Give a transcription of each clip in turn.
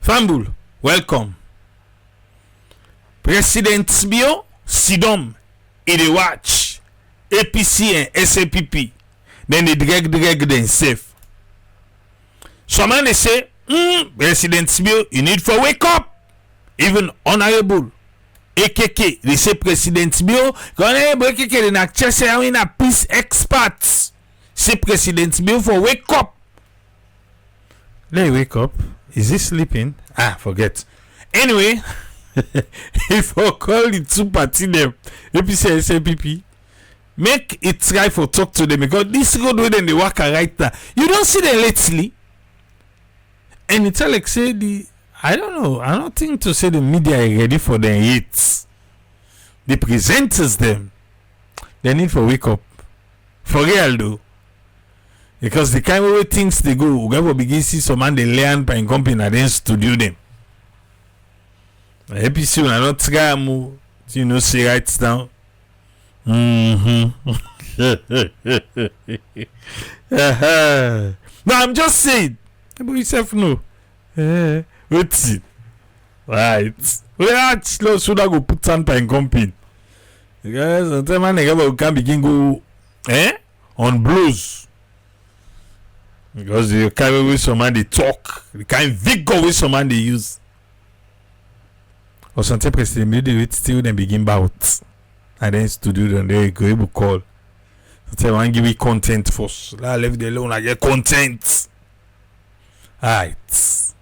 Fambul, welcome. President Bio, Sidom, et they watch APC and SLPP. Then they drag them safe. Someone they say, President Bio, you need to wake up. Even honorable AKK, they say President Bio, honorable AKK, they not just say I'm a peace experts. Say President Bio for wake up. Let wake up. Is he sleeping? Forget. Anyway, if I call the two party them, APC and SLPP, make it try for talk to them because this road where they work right now. You don't see them lately. And it's like say I don't know. I don't think to say the media is ready for their hits. The presenters them. They need to wake up. For real though. Because the kind of way things they go, we will begin see some man they learn by company and then studio them. APC will not try to say right now. No, I'm just saying. But yourself no. What's it? Right. We are slow so that go put on by company. Because sometimes man can begin go on blues. Because the kind of way someone they talk, the kind of vigor way someone they use. Or sometimes president maybe wait till then begin bout. And then studio then they go able call. Sometimes one give me content first. I left the alone, I get content. Alright.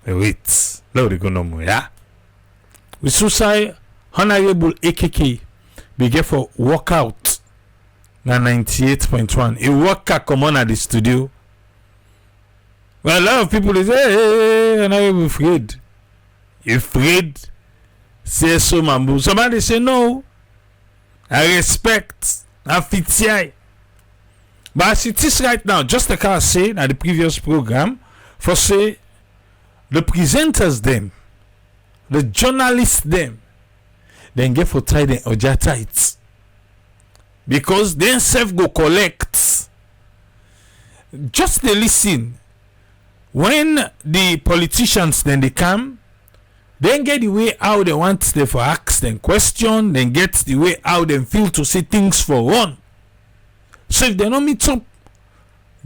Wait. Now they go no more, yeah? We should say honorable AKK begin for workout. Na 98.1. A worker come on at the studio. Well, a lot of people they say, hey, and I'm afraid. You afraid? Say so, Mambu. Somebody say no. I respect. I fit. But as it is right now, just like I said at the previous program, for say the presenters them, the journalists them, then get for tie them oja tight. Because then self go collect. Just they listen. When the politicians then they come, then get the way how they want them for ask them question, then get the way how they feel to say things for run. So if they don't meet up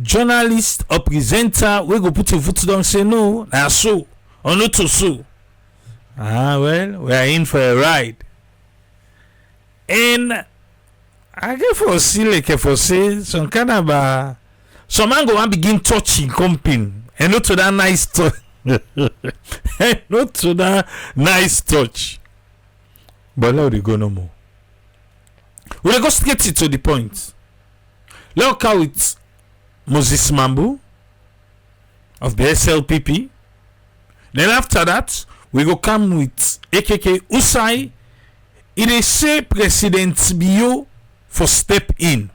journalist or presenter, we go put your foot down say no, na so or not to so. Well, we are in for a ride. And I get for see like for say some kind of some man go and begin touching company. And not to that nice touch. Not to that nice touch. But now they go no more. We'll go straight to the point. Let's go with Moses Mambu of the SLPP. Then after that, we go come with AKK Usai. It is say President Bio for step in.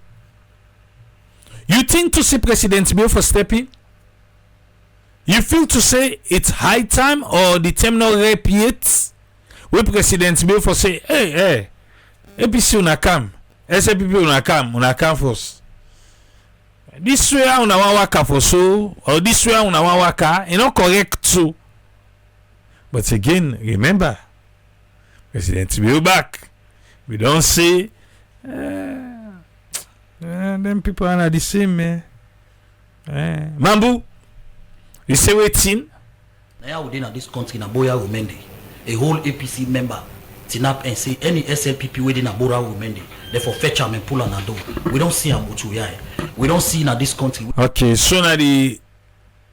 You think to see President Bio for step in? You feel to say it's high time or the terminal repeats where President Bio for say, hey, APC una come, SLPP una come first. This way una wan waka for so, or this way una wan waka, you know correct too. But again, remember, President Bio back. We don't say, them people are not the same, man. Mambu. You say waiting? Now within this country, na Boya Rumende, a whole APC member, tinap and say any SLPP within a Boya Rumende, therefore fetch them and pull on a door. We don't see a Mutuya. We don't see in this country. Okay, so now the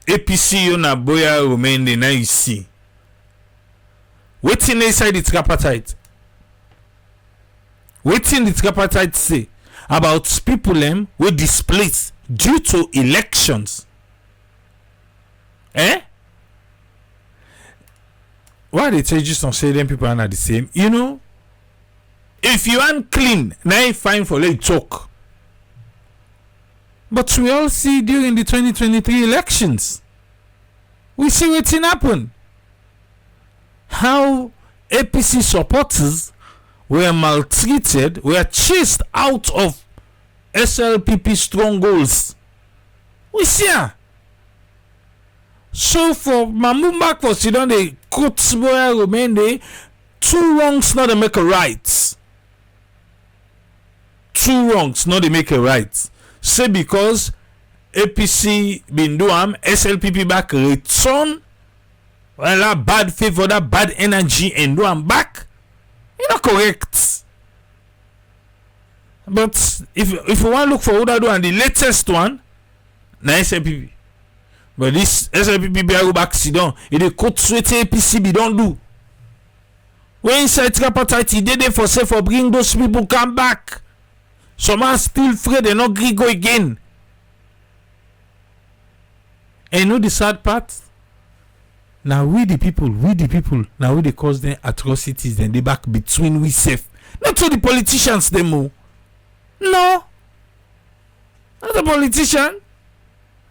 APC on a Boya Rumende, now you see. Waiting inside the tripartite. Waiting the tripartite say about people them were displaced due to elections. Why they tell you just don't say them people are not the same? You know, if you aren't clean, now it's fine for let talk. But we all see during the 2023 elections, we see what's happen. How APC supporters were maltreated, were chased out of SLPP strongholds. We see her. So for Mamumbak for Sidon, the court boy remain there. 2 wrongs not to make a right. 2 wrongs not to make a right. Say because APC been do SLPP back return. Well, that bad favor, that bad energy, and do back. You not correct. But if you want to look for who that do and the latest one, na SLPP. But this SLPP be go back sit down. It the court sweat APC be don't do. When inside tripartite, he did it for say for bring those people come back. Some are still afraid they not agree go again. And you know the sad part? Now we the people, now we they cause them atrocities, then they back between we safe. Not to the politicians them more. No. Not the politician.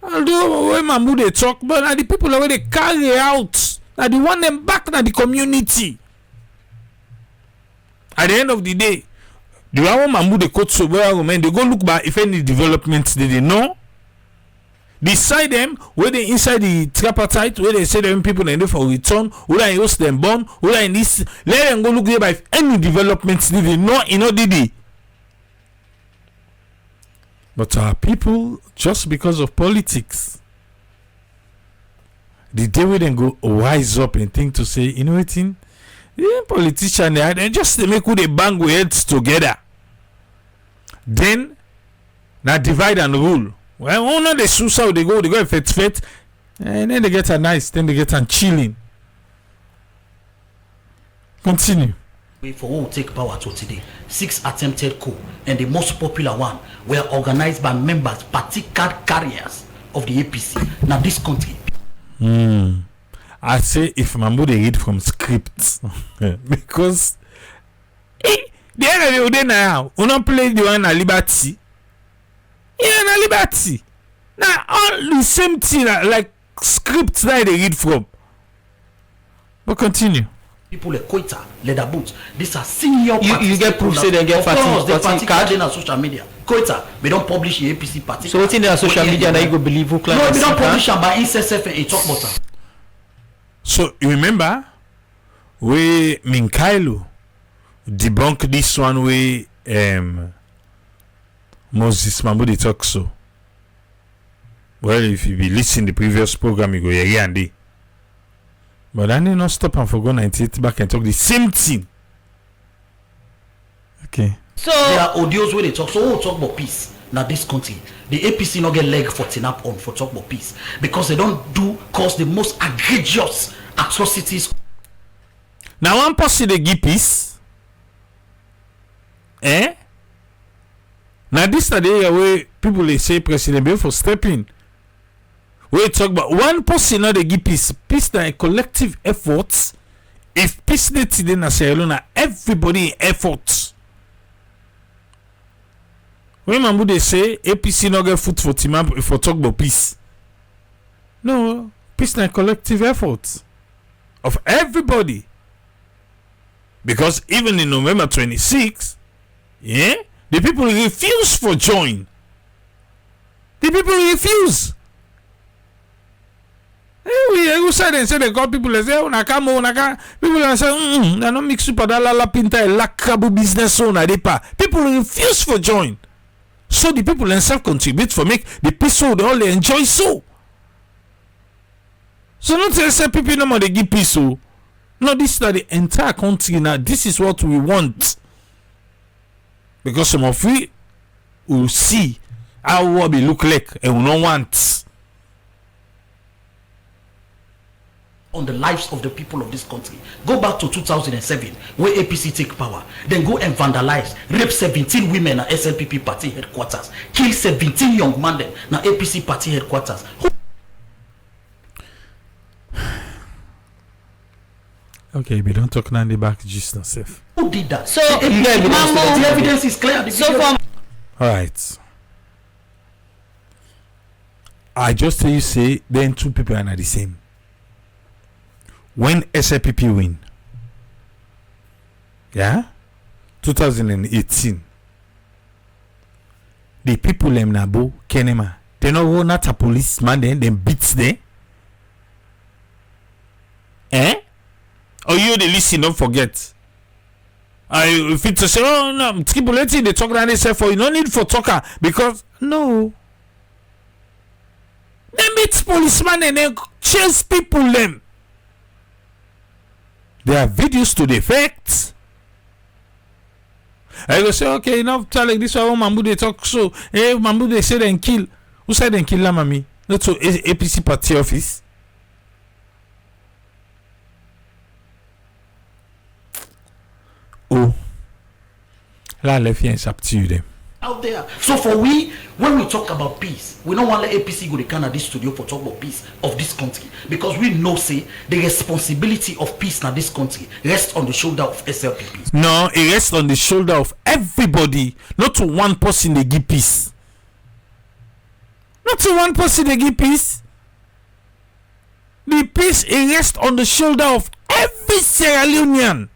Although when Mambu they talk, but now the people already carry out. Now they want them back now the community. At the end of the day, the one Mambu they quote so well, man, they go look back if any developments they know. Beside them, where they inside the tripartite, where they say them people they do for return, who are host them born, who are in this, let them go look there by if any developments they know in ODD. But our people, just because of politics, the day we then go wise up and think to say, you know what thing? The politician they just they make who they bang with heads together. Then now divide and rule. Well, one they sue how they go fet, and then they get a nice, then they get a chilling. Continue. For who will take power to today, 6 attempted coup, and the most popular one were organized by members, party card carriers of the APC. Now this country. I say if Mambo they read from scripts because the end of the day now, we don't play the one at Liberty. Yeah, na Liberty. Now all the same thing like scripts that they read from. But continue. People like Koita, leather boots. These are senior. You get proof say they get party card on social media. Koita, we don't publish the APC party. So what's in their social media that you go believe who claim? No, we don't publish them by ICSF and talk about them. So you remember we Minkailo debunk this one way Moses Mambo talk so. Well, if you be listening the previous program, you go here and there. But I need not stop and forgo 98 back and talk the same thing. Okay. So there are audios where they talk. So we'll talk about peace. Now this country, the APC not get leg for TNAP on for talk about peace because they don't cause the most egregious atrocities. Now one person they give peace. Now this is the area where people they say President Bill for stepping. We talk about one person not they give peace. Peace na a collective effort. If peace need today na say alone, everybody in effort. When Mambu they say APC not get foot for Timam if we talk about peace. No, peace na a collective effort of everybody. Because even in November 26, yeah, the people refuse for join. The people refuse. We said and say they got people that say unaka people that say they don't mix up that la pinta la crabo business owner depa. People refuse for join. So the people themselves contribute for make the peace so they all enjoy so. So not say SLPP no more they give peace so. No, this is the entire country now. This is what we want. Because some of we will see how what we look like and we don't want. On the lives of the people of this country. Go back to 2007 where APC take power. Then go and vandalize, rape 17 women at SLPP party headquarters, kill 17 young men at APC party headquarters. Okay, we don't talk now the back just yourself. Who did that? So the evidence is clear. So alright. I just tell you say then 2 people are not the same. When SLPP win, yeah, 2018, the people them nabo kenema, they no go not a policeman then beats them. Or you the listen, don't forget. If it's to say, oh no, tribulating they talk around themselves for you, no need for talker because no. They meet policemen and they chase people them. There are videos to the effect. I go say, okay, enough telling this one Mambu they talk so. Hey, Mambu they say then kill. Who said then kill la mami? Not to APC party office. Oh, la lefiance up to them. Out there. So for we, when we talk about peace, we don't want the APC go to Canada studio for talk about peace of this country because we know say the responsibility of peace in this country rests on the shoulder of SLPP. No, it rests on the shoulder of everybody, not to one person they give peace. Not to one person they give peace. The peace it rests on the shoulder of every Sierra Leonean.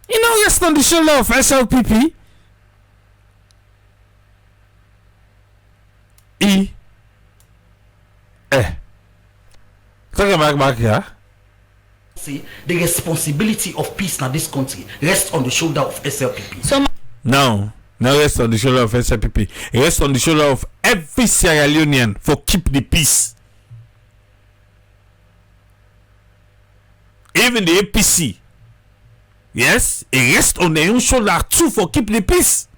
You know, rest on the shoulder of SLPP. Talk back here. See, the responsibility of peace in this country rests on the shoulder of SLPP. So no rest on the shoulder of SLPP. It rests on the shoulder of every Sierra Leonean for keep the peace. Even the APC. Yes, it rests on their own shoulder too for keep the peace.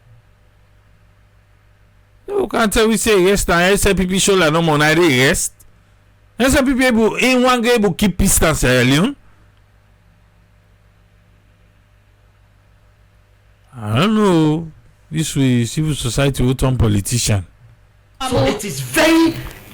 You can't tell we say rest on SLPP shoulder no more. Neither rest. SLPP able in one game able keep peace in Sierra Leone. I don't know. This way civil society will turn politician. So it is very,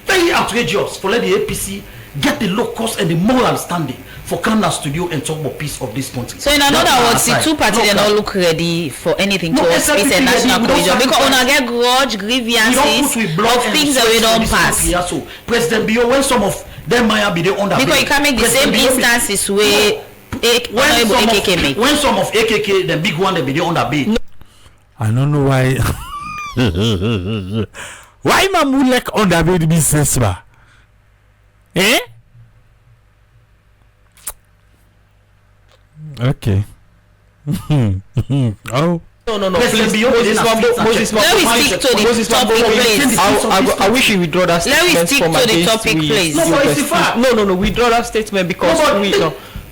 very outrageous for let the APC get the low cost and the moral standing for Canada studio and talk about peace of this country. So in other words, the two parties they don't look ready for anything towards peace and national cohesion because when I get grudge, grievances of things that we don't pass. So President Bio, when some of them might be there under because you can't make the same instances where when some of AKK the big one they be there under bay. I don't know why. Why Mamu like under bay the business ba? Eh? Okay. Oh. No. Moses, let me stick to the topic, please. I wish you withdraw that statement. Let me stick to the topic, please. No, but it's a fact. No, withdraw that statement because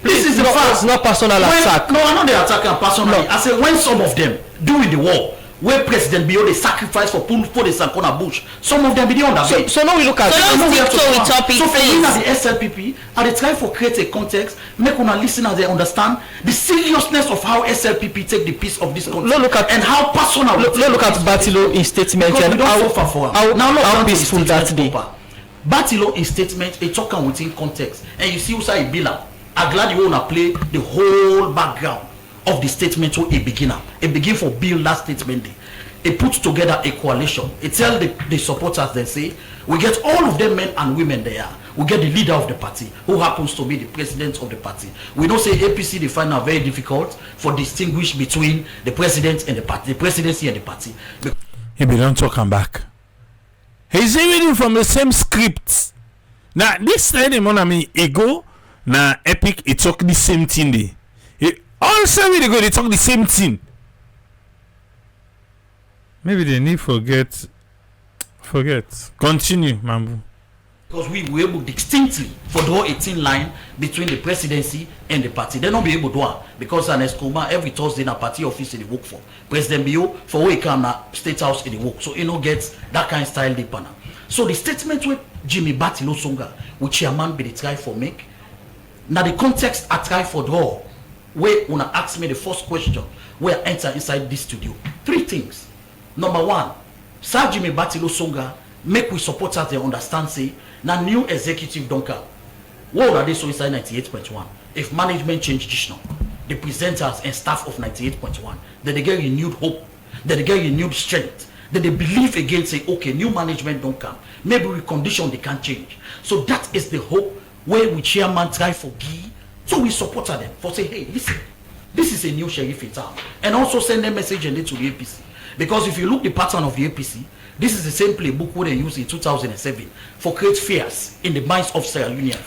this is the fact. It's not personal attack. No, I'm not the attacker personally. I say when some of them during the war, where President Bio they sacrifice for the Sankona bush, some of them be on that way. So now we look at the topic. So for me as the SLPP, I they try for create a context, make una listen as they understand the seriousness of how SLPP take the peace of this country. Look at and how personal. Look at Batilo in statement and how peaceful that day. Batilo in statement, a talking within context, and you see who say Bila. I'm glad you wanna play the whole background of the statement to a beginner. A begin for build that statement. It puts together a coalition. It tells the supporters, they say, we get all of them men and women there. We get the leader of the party, who happens to be the president of the party. We don't say APC, they find it very difficult for distinguish between the president and the party, the presidency and the party. He be don't talk back. He's reading from the same script. Now, this time, ego, now Epic, it talk the same thing there. All seven they go, they talk the same thing. Maybe they need forget. Continue, Mambu. Because we were able distinctly for draw a thin line between the presidency and the party. They not be able to do it because an Escoma every Thursday in a party office in the work for President Bio for where he come na State House in the work. So he no gets that kind of style deep now. So the statement with Jimmy Batilo Songa, which chairman be the try for make. Now the context I try for draw. Where wanna ask me the first question where I enter inside this studio. Three things. Number one, Sir Jimmy Batilo Songa make we supporters they understand say now new executive don't come. What are they so inside 98.1? If management change this now, the presenters and staff of 98.1, then they get renewed hope, then they get renewed strength, then they believe again say okay new management don't come. Maybe we condition they can't change. So that is the hope where we chairman try for give. So we supported them for say, hey, listen, this is a new sheriff in town. And also send a message and to the APC. Because if you look the pattern of the APC, this is the same playbook where they used in 2007 for create fears in the minds of Sierra Leoneans.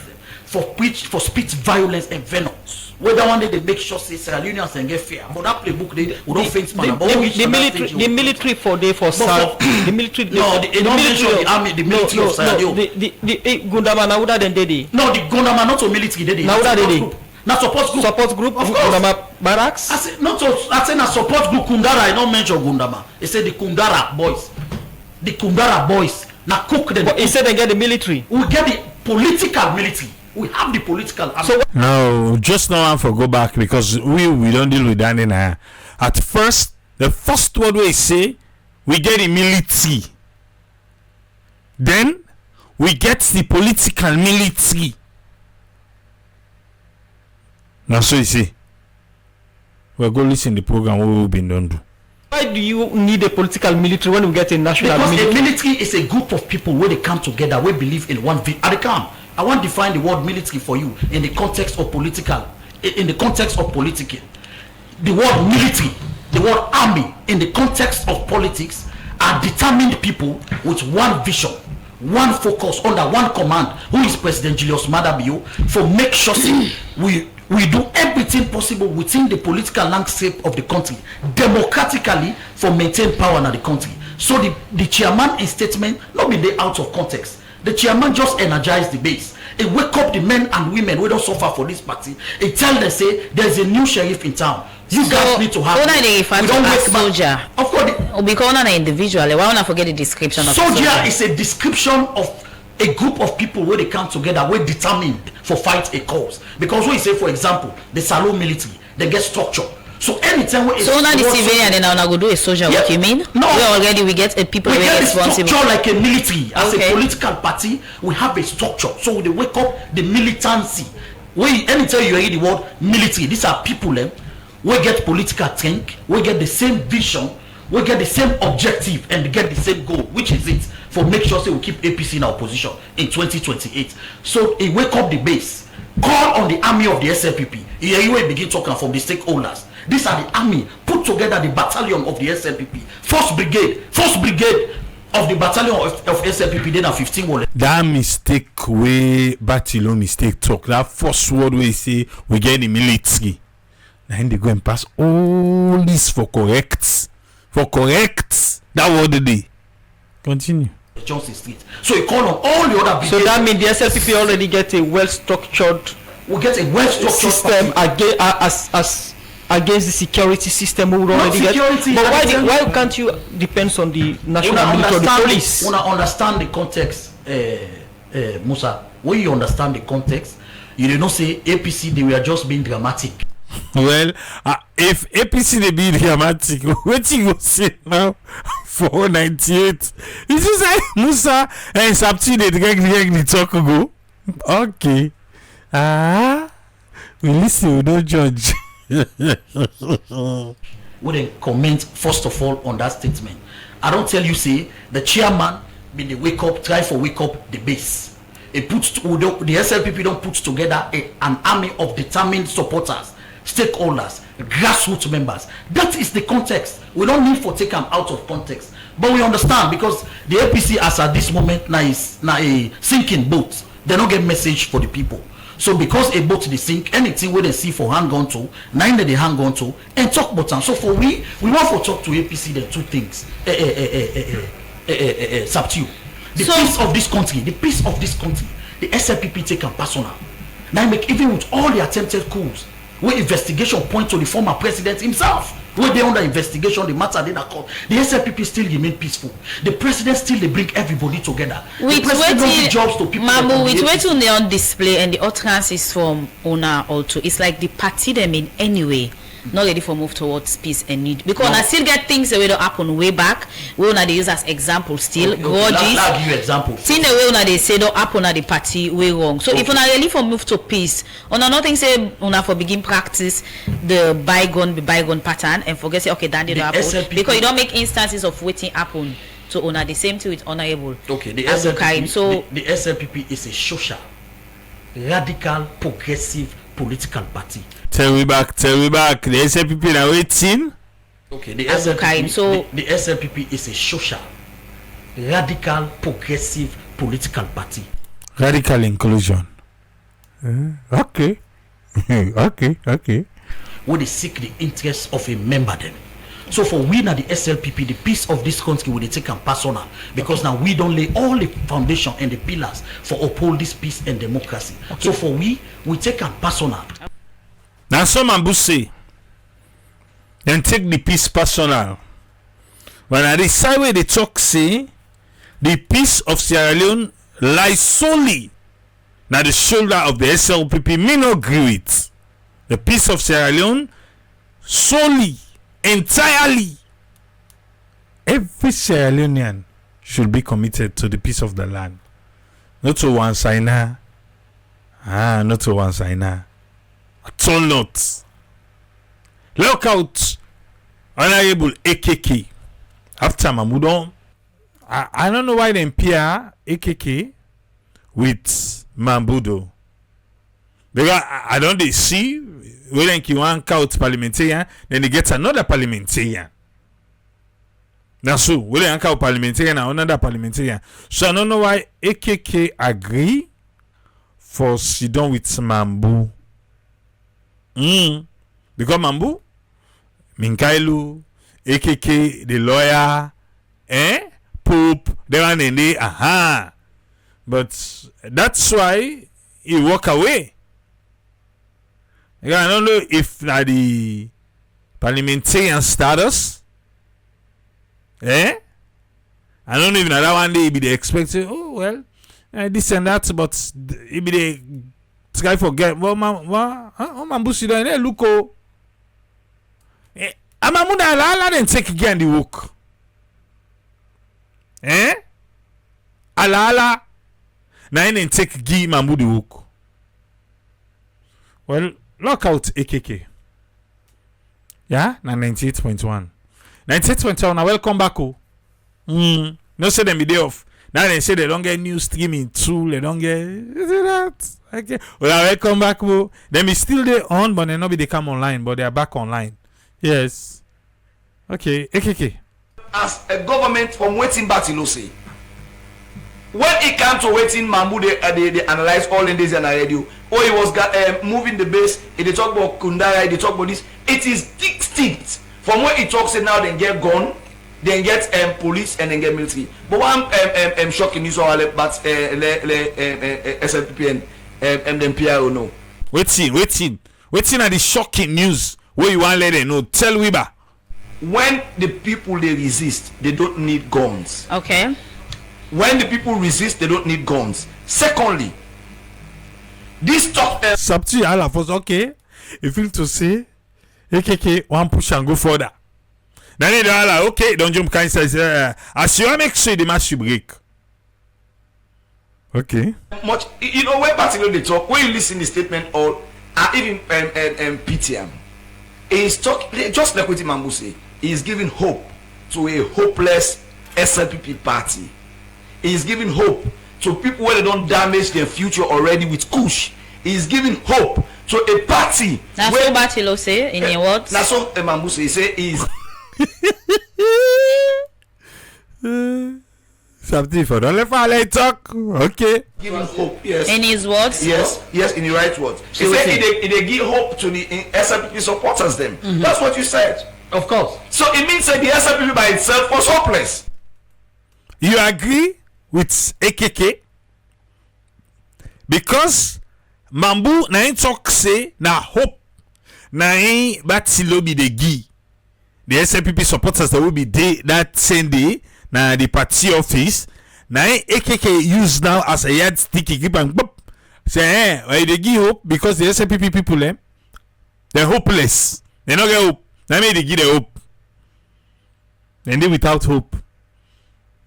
for speech violence and violence. Whether one day they make sure say Sierra Leoneans and get fair, but that playbook they we don't faint man. The military for day for South. The military. No, the military. The army. The military of Sierra Leone. The Gundama na uda den dedi. No, the Gundama not a military dedi. Na uda dedi. Na support group. Support group of Gundama barracks. I say na support group Kundara. I don't mention Gundama. They say the Kundara boys. The Kundara boys. Na cook them. But he said they get the military. We get the political military. We have the political army. So no, just now I for go back because we don't deal with that in here. At first, the first word we say, we get the military. Then we get the political military. Now so you see, we're going to listen to the program what we've been done do. Why do you need a political military when we get a national military? Because a military is a group of people where they come together, we believe in one vision. I want to define the word military for you in the context of political. In the context of politics, the word military, the word army, in the context of politics, are determined people with one vision, one focus under one command. Who is President Julius Maada Bio? For make sure we do everything possible within the political landscape of the country democratically for maintain power in the country. So the chairman in statement not be there out of context. The chairman just energize the base. It wake up the men and women who don't suffer for this party. It tell them say there's a new sheriff in town. You guys need to have. We don't wake soldier. Of course. Because an individual. Why don't I forget the description of soldier is a description of a group of people where they come together, we're determined for fight a cause. Because when you say, for example, the Salon military, they get structure. So anytime we so now the civilian and now go do a soldier, what you mean? No, we get a people we get responsible. Structure like a military. As a political party, we have a structure. So they wake up the militancy. Anytime you hear the word military, these are people we get political think, we get the same vision, we get the same objective and get the same goal, which is it for make sure say we keep APC in our position in 2028. So it wake up the base, call on the army of the SLPP. Here you begin talking from the stakeholders. These are the army put together, the battalion of the SLPP, first brigade of the battalion of SLPP. Then 15 wall. That mistake way battalion mistake talk. That first word we say we get the military. Then they go and pass all this for correct. That word they continue. Johnson Street. So you call on all the other. So that means the SLPP already get a well-structured. We get a well-structured system against the security system. We already get. But why can't you depend on the national military, the police? When I understand the context, Musa, when you understand the context, you do not say APC they were just being dramatic. Well, if APC they be dramatic, what you go say now? 498. This is like Musa and Sapti they drag the talk go. Okay. We listen, we don't judge. We then comment first of all on that statement. I don't tell you say the chairman be the wake up the base. It puts the SLPP don't put together an army of determined supporters, stakeholders, grassroots members. That is the context. We don't need for take them out of context, but we understand because the APC as at this moment now is a sinking boat. They don't get message for the people. So because a boat they sink, anything where they see for hang on to, nine that they hang on to, and talk about them. So for we want to talk to APC the two things. Substitute. The peace of this country, the SLPP take a personal. Now make even with all the attempted coups, where investigation point to the former president himself. Where they under investigation, the matter they not called. The SLPP still remain peaceful. The president still they bring everybody together. With the president don't give jobs to people. Mamu, with waiting they on display and the utterances from owner also. It's like the party them in any way not ready for move towards peace and need because I still get things that will happen way back. We wanna use as example still grudges. I'll give you example. Thing the way they say don't happen at the party way wrong. So if una really for move to peace, una nothing say una for begin practice the bygone pattern and forget say okay that did happen SLPP, because you don't make instances of waiting happen to una the same thing with honorable. Okay, the SLPP, so the SLPP is a social, radical, progressive political party. Tell me back. The SLPP now waiting. Okay, the SLPP is a social, radical, progressive political party. Radical inclusion. Okay. Okay. Where they seek the interests of a member them. So for we now the SLPP, the peace of this country will they take and personal because now we don't lay all the foundation and the pillars for uphold this peace and democracy. So for we take and personal. Now some Mambu say, then take the peace personal. When I decide where they talk say, the peace of Sierra Leone lies solely now the shoulder of the SLPP. Me no agree with the peace of Sierra Leone solely, entirely. Every Sierra Leonean should be committed to the peace of the land. Not to one signer. Not to one signer. At all not. Look out, Honorable AKK. After Mamudon, I don't know why they pair AKK with Mambudo. Because I don't they see when they want out parliamentarian, then they get another parliamentarian. That's so when they out parliamentarian and another parliamentarian. So I don't know why AKK agree for sit down with Mambu. Because Mambu, Minkailu, AKK, the lawyer, Pope, they one and they, But that's why he walk away. I don't know if that the parliamentarian status, I don't know if that one day be they expected. Oh well, this and that, but it be they try forget. Well, Mambu sit down there, look oh. Amamuda ala then take again the work. Ala na then take give Mambu the work. Well, lock out AKK. Yeah, na 98.1. 98.1 now welcome back oh. No say them be day off. Now they say they don't get new streaming tool, they don't get that. Okay. Well, welcome back oh. Them is still there on, but they not be they come online, but they are back online. Yes. Okay, AKK. As a government from waiting Batilo say, when it comes to waiting Mambu, they analyze all in this and I radio. Oh, he was moving the base. They talk about Kundara, they talk about this. It is distinct from what he talks now. Then get gun, then get police, and then get military. But one shocking news all but SLPP and then PRO no. Waiting are the shocking news where you want let them know. Tell Wiba. When the people they resist, they don't need guns. Okay. When the people resist, they don't need guns. Secondly, this talk Subti Allah was okay. You feel to say AKK one push and go further. Then they are like, okay, don't jump kind says as you make sure the match you break. Okay. Much you know when particularly they talk, when you listen the statement or even PTM, is talk just like what Mambu say. He is giving hope to a hopeless SLPP party. He is giving hope to people where they don't damage their future already with kush. He is giving hope to a party. That's what Batilo say in your words. That's what Mambu say. He say is something for don't let talk. Okay. Giving hope. Yes. In his words. Yes. In the right words. He said they give hope to the SLPP supporters. Them. That's what you said. Of course. So it means that the SLPP by itself was hopeless. You agree with AKK? Because Mambu na talk say na hope na Batilo be the gi. The SLPP supporters that will be day that same day na the party office. Na AKK use now as a yardstick keep and say they give hope because the SLPP people they're hopeless. They not get hope. Now they give the hope. And they without hope.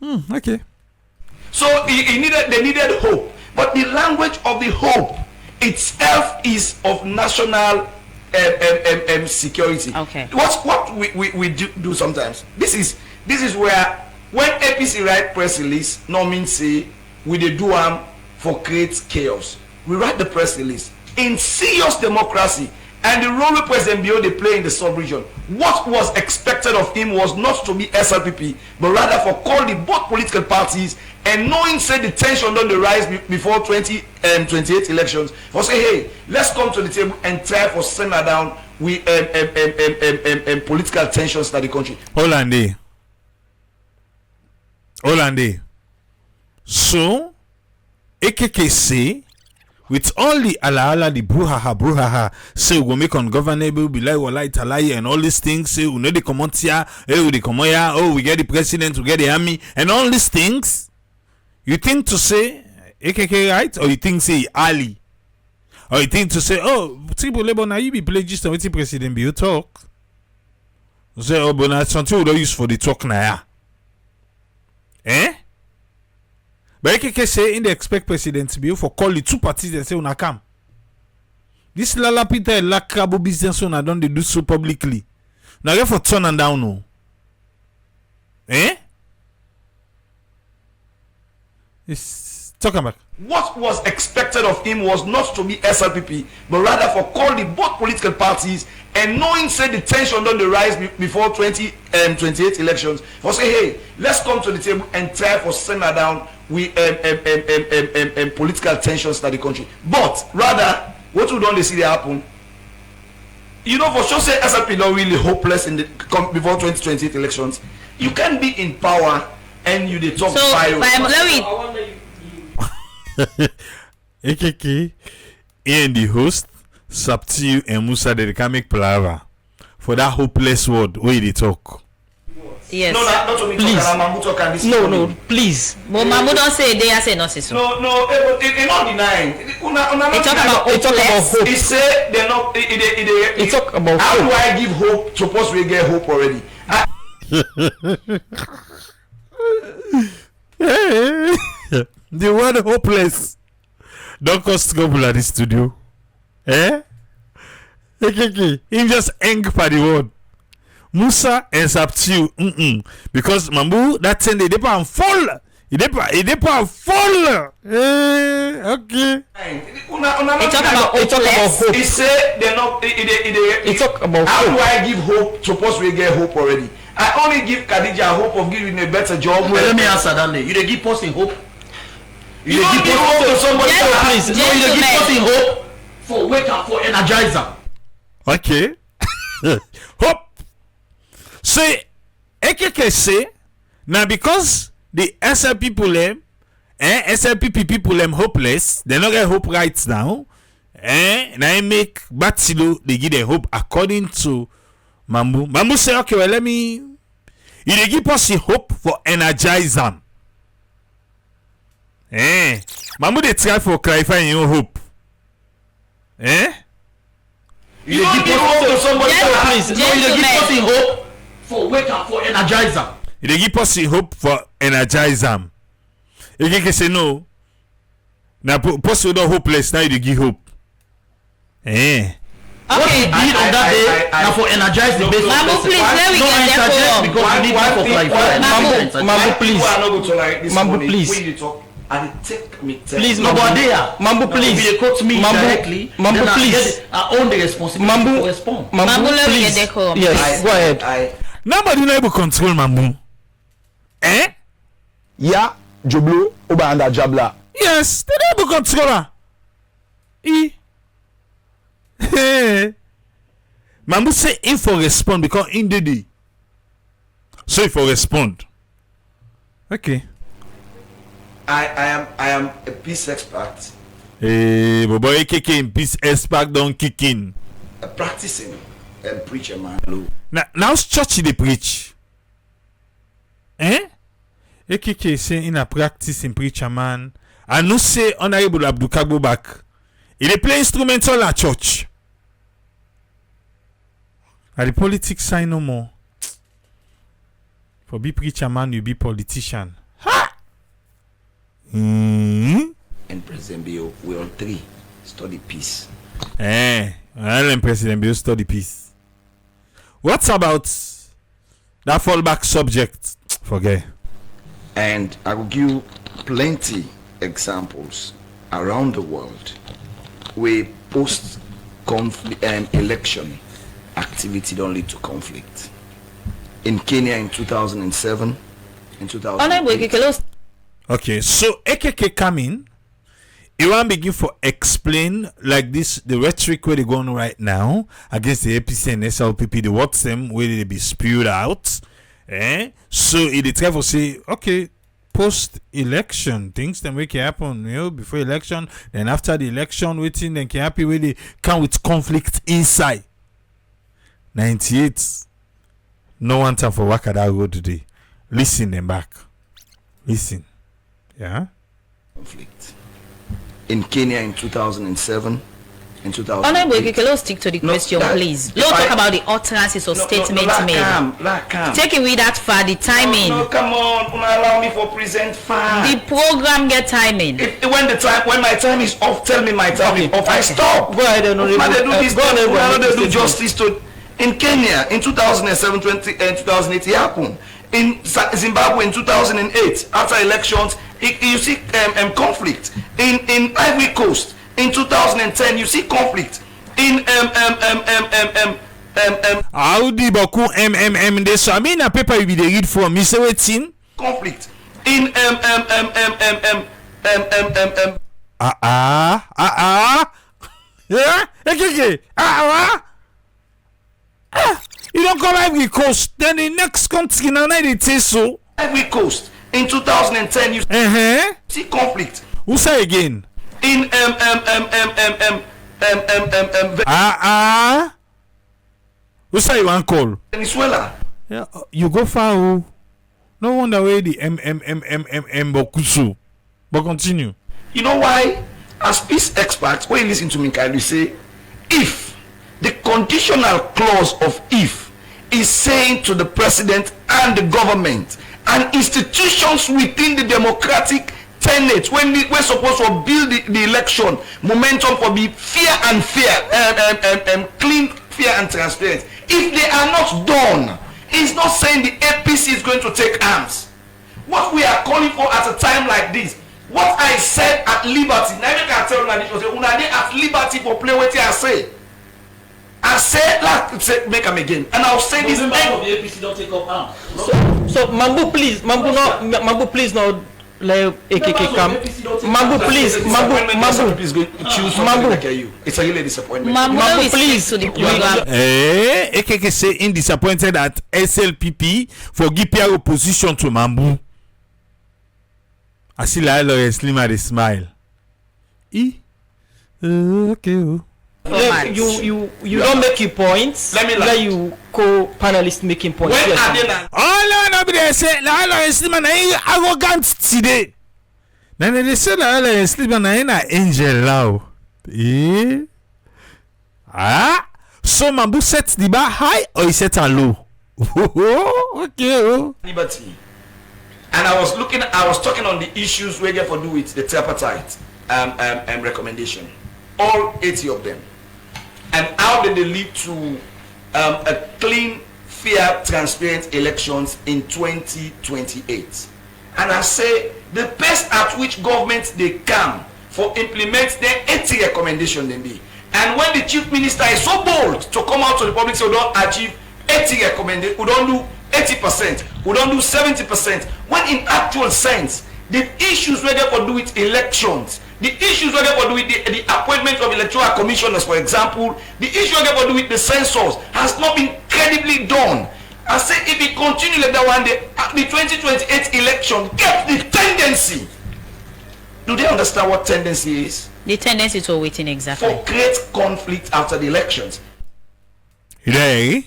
Okay. So they needed hope, but the language of the hope itself is of national security. Okay. What we do sometimes. This is where when APC write press release, no means say we dey do for create chaos. We write the press release in serious democracy. and the role President Bio they play in the sub-region. What was expected of him was not to be SLPP, but rather for calling both political parties and knowing say the tension on the rise before 2028 elections. For say, hey, let's come to the table and try for simmer down with political tensions in the country. Hollande. So, AKKC, with all the ala the bruhaha, say we make ungovernable, be like talai and all these things, say we know the come here, we come here, oh we get the president, we get the army, and all these things. You think to say AKK right, or you think say Ali, or you think to say oh triple labor now you be pledged to the president be you talk. Say oh but that's something we don't use for the talk now. But AKK say in the expect president to be for call the two parties and say una come. This Lala Peter and Lakrabo business one I don't they do so publicly. Now get for turn and down no. It's talking about. What was expected of him was not to be SLPP, but rather for calling both political parties and knowing say the tension on the rise before 2028 elections. For say, hey, let's come to the table and try for simmer down with political tensions in the country. But rather, what we don't see they happen. You know, for sure, say SLP not really hopeless in the before 2028 elections. You can be in power and you they talk fire. AKK and the host Saptiu and Musa they can make palaver for that hopeless word where they talk. Yes. No, not to me. Please. No, please. But Mamu don't say they are saying not so. No, it's not denying. They talk about hope. He say they're not. It talk about how hope. do I give hope? Suppose we get hope already. The word hopeless don't cost couple at the studio. AKK him just hang for the word Musa and Saptiu because Mambu that thing they depend fall. It depend fall. Okay. They talk about hope. He say they're not. It talk about how hope. do I give hope? Suppose we get hope already. I only give Khadija hope of giving a better job. Let me answer that. You dey give person hope. You don't give hope to somebody. Yes, Please, no, you dey give person hope for wake up for energizer. Okay. Hope. Say AKK say now because the SLP people SLPP people hopeless, they not get hope right now. Now I make Batilo they give them hope according to Mambu. Mambu say okay, well let me. You give us hope for energize them. Mambu they try for clarifying your hope. You don't give hope to somebody. Please, no, you dey give person hope for wake up for energizer. You give us hope for energize them. You can say no. Now possible not hopeless. Now you give hope. What he did on that day now for energize the base. Mamu, please, let me get there for because we need to clarify. Mambu, please. People are not going to like this Mambu, morning. please. When you talk, and it take me. Please, No, but they are. Mambu, please. If you quote me directly, Mambu, then please. I own the responsibility Mambu, to respond. Mamu, let me get please. there for. Yes, go ahead. Nobody not able to control Mambu. Ya Joblo Obaanda Jabla. Yes, they not able to control her. Mambu say in for respond because in the day. So if for respond. Okay. I am a peace expert. But boy AKK in peace expert don't kick in. A practicing and preacher man. Now church they preach. AKK say in a practice in preacher man. I no say Honorable Abdul Kagbo back. He play instrumental at church. And the politics sign no more. For be preacher man, you be politician. Ha! And President Bio, we all three study peace. And President Bio study peace. What about that fallback subject? Forget. And I will give you plenty examples around the world where post election activity don't lead to conflict. In Kenya in 2007, in 2008. Okay, so AKK coming. Iran begin for explain like this the rhetoric where they going right now against the APC and SLPP, the what's them where they be spewed out. So it try for say, okay, post-election things then can happen, before election, then after the election, waiting then can happen where they come with conflict inside. 98. No one time for work at that road today. Listen them back. Listen. Yeah. Conflict. In Kenya in 2007, in 2008. Honorable, let's stick to the question, please. Let's talk about the utterances or statements made. Take away that far, the timing. No, come on, allow me for present far. The program get timing. When my time is off, tell me my time is off. I stop. Go ahead and do justice to. In Kenya in 2007, 2008, it happened. In Zimbabwe in 2008, after elections, you see conflict. In Ivory Coast in 2010, you see conflict. In Audi Boku this. I mean a paper you be read from. You say what's in conflict. In yeah, okay. You don't call Ivory Coast, then the next country now they say so. Ivory Coast in 2010, you see conflict. Who say again? In Who say you want call? Venezuela. Yeah, you go far. No wonder where the Bokusu. But continue. You know why? As peace experts, when you listen to me, you say, if the conditional clause of if is saying to the president and the government and institutions within the democratic tenet when we're supposed to build the election momentum for be fair and clean, fair and transparent. If they are not done, it's not saying the APC is going to take arms. What we are calling for at a time like this, what I said at Liberty, now you can tell me at Liberty for play what I say. I said, like, make them again, and I'll say this. Members of the APC don't take up arms. So Mambu, please, Mambu, please, no, let AKK come. Mambu, please, Mambu, please go choose something like you. It's a really disappointment. Mambu, please, to the program. AKK say in disappointed at SLPP for give PR opposition to Mambu. I see la lawyer Slimmer they smile. Okay. You don't make your points. Let you co-panelists making points. When yes, are they not? Oh no, they say la lawyer Slimmer na arrogant today. Then they say la lawyer Slimmer na angel now. So Mambu sets the bar high or he set it low? Okay. Liberty. And I was talking on the issues where they for do with the tripartite recommendation. All 80 of them. And how did they lead to a clean, fair, transparent elections in 2028? And I say the pace at which governments they come for implement their 80 recommendation they be. And when the chief minister is so bold to come out to the public, so we don't achieve 80 recommended, we don't do 80%, we don't do 70%. When in actual sense, the issues where they for do with elections, the issues where they for do with the appointment of electoral commissioners, for example, the issue where they for do with the censors has not been credibly done. I say if it continue like that one, the 2028 election get the tendency. Do they understand what tendency is? The tendency to waiting exactly. For great conflict after the elections. Hey.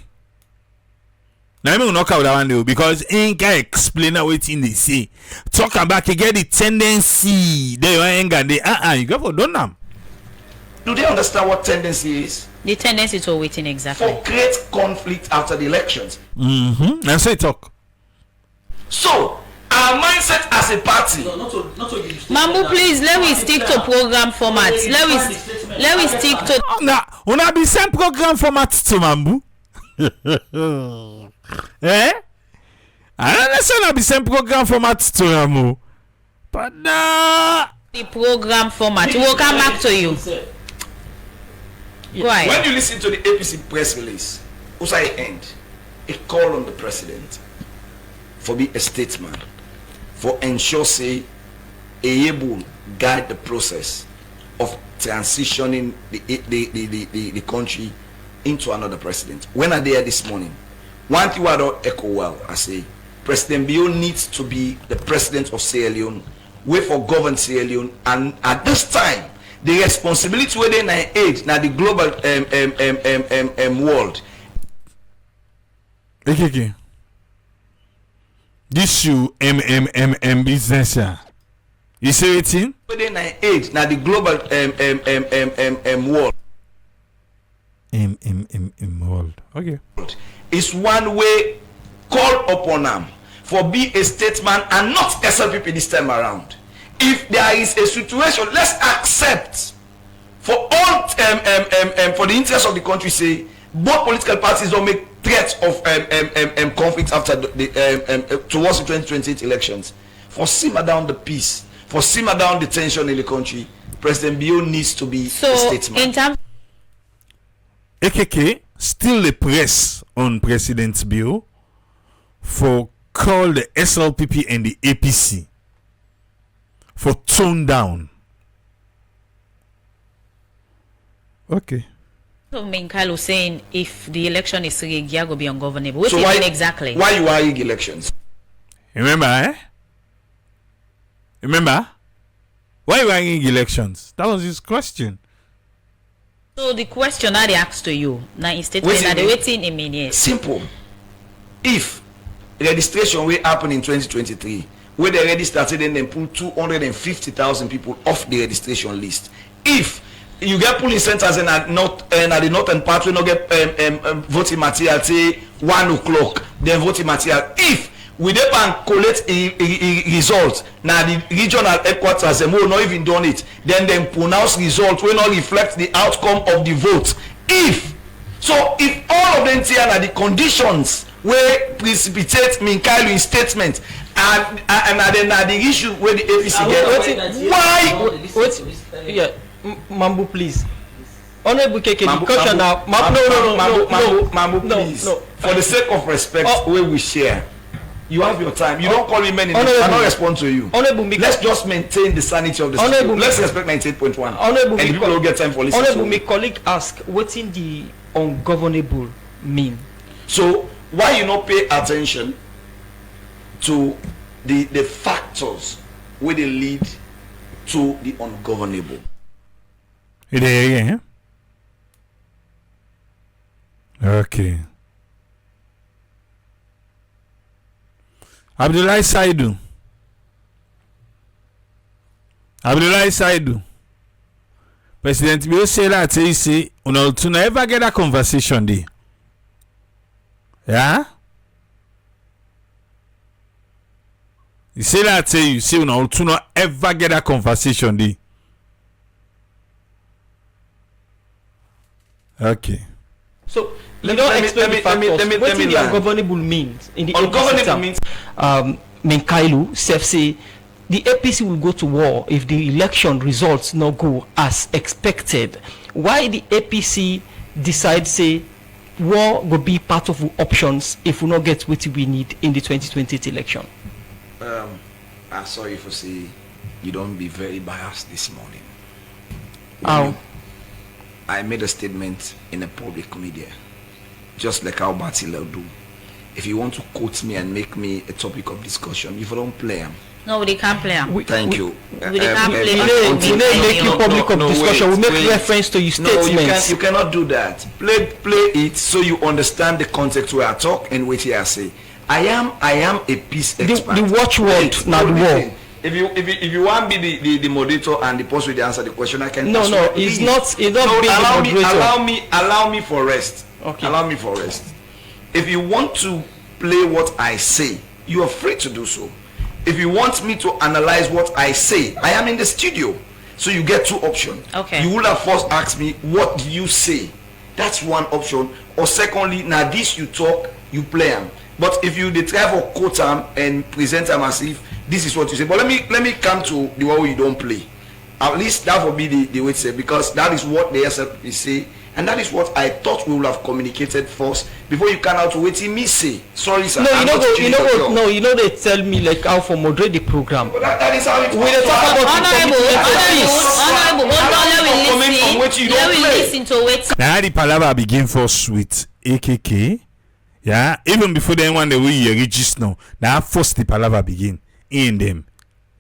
Now I'm gonna knock out that one though, because ain't can explain what they say. Talk about you get the tendency. They ain't got the you go for done them. Do they understand what tendency is? The tendency to waiting exactly. For great conflict after the elections. And say talk. So our mindset as a party. Mambu, please let me stick to program format. Let me stick to. Now, una be same program format to Mambu. I don't necessarily be same program format to Mambu. But the program format. We will come back to you. Why? When you listen to the APC press release, Usai end, it call on the president for be a statesman, for ensure say able guide the process of transitioning the country into another president. When I there this morning, one thing I don't echo well, I say President Bio needs to be the president of Sierra Leone, wait for govern Sierra Leone, and at this time the responsibility within our age now the global world. Okay. This you business. You say it in? Within our age now the global world. World. Okay. Is one way call upon them for be a statesman and not SLPP this time around. If there is a situation, let's accept for all for the interest of the country. Say both political parties don't make threats of conflict after towards the 2028 elections. For simmer down the peace, for simmer down the tension in the country, President Bio needs to be a statesman. In terms AKK still the press on President Bio for call the SLPP and the APC for tone down. Okay. So Minkalo saying if the election is rigged, you go be ungovernable. What So do you why mean exactly? Why you are rig elections? Remember, Remember? Why were you elections? That was his question. So the question I asked to you now instead Waiting that they in- waiting in minutes. Simple. If registration will happen in 2023, where they already started and then pull 250,000 people off the registration list. If you get polling centers and at the northern part we not get voting material till 1 o'clock, then voting material. If we dey and collect a result now the regional headquarters them will not even done it, then them pronounce result will not reflect the outcome of the vote. If all of them here are the conditions where precipitate Minkailu in statement and then the issue where the APC get why Yeah, Mambu, please. Honorable KK, the Mambu, question now. Mambu, please. For the sake of respect, where we share, you have your time. You don't call me many names. I don't respond to you. Let's just maintain the sanity of the studio. Let's respect 98.1. And people will get time for listening. Honorable, my colleague asked, what in the ungovernable mean? So why you not pay attention to the factors where they lead to the ungovernable? It is again. Okay. Abdullahi Saidu. President Bio say that he say una to never get a conversation there. Yeah? You say that you say una to not ever get a conversation there. Okay. So you Let don't me- explain the let me- factors. let me- What let me in the learn. ungovernable means in the Ungovernable means Minkailu self say the APC will go to war if the election results not go as expected. Why the APC decide say war will be part of the options if we not get what we need in the 2028 election? I'm sorry for say you don't be very biased this morning. How? I made a statement in a public media, just like how Batila do. If you want to quote me and make me a topic of discussion, if you don't play them, No, they can't play 'em. thank you. We can't play We them. may make you public of discussion. We make reference to your No, statements. you cannot do that. Play it so you understand the context where I talk and what I say. I am a peace expert. The watchword, Wait, not the listen. war. If you want me the moderator and the person to answer the question, I can. No, answer no, it. it's Please. not. It's not No, being the moderator. allow me for rest. Okay. Allow me for rest. If you want to play what I say, you are free to do so. If you want me to analyze what I say, I am in the studio. So you get two options. Okay. You would have first asked me, what do you say? That's one option. Or secondly, now this you talk, you play them. But if you try for quote them and present them as if this is what you say. But let me come to the one where you don't play. At least that will be the way to say, because that is what the SLPP say And that is what I thought we would have communicated first before you can out waiting me say. Sorry, sir. No, I'm not teaching your job. they tell me like how for moderate the program. But that is how it We dey talk about Honorable, let me listen to it. Now the palaver begin first with AKK. Yeah, even before the one that we register now. Now first the palaver begin in them.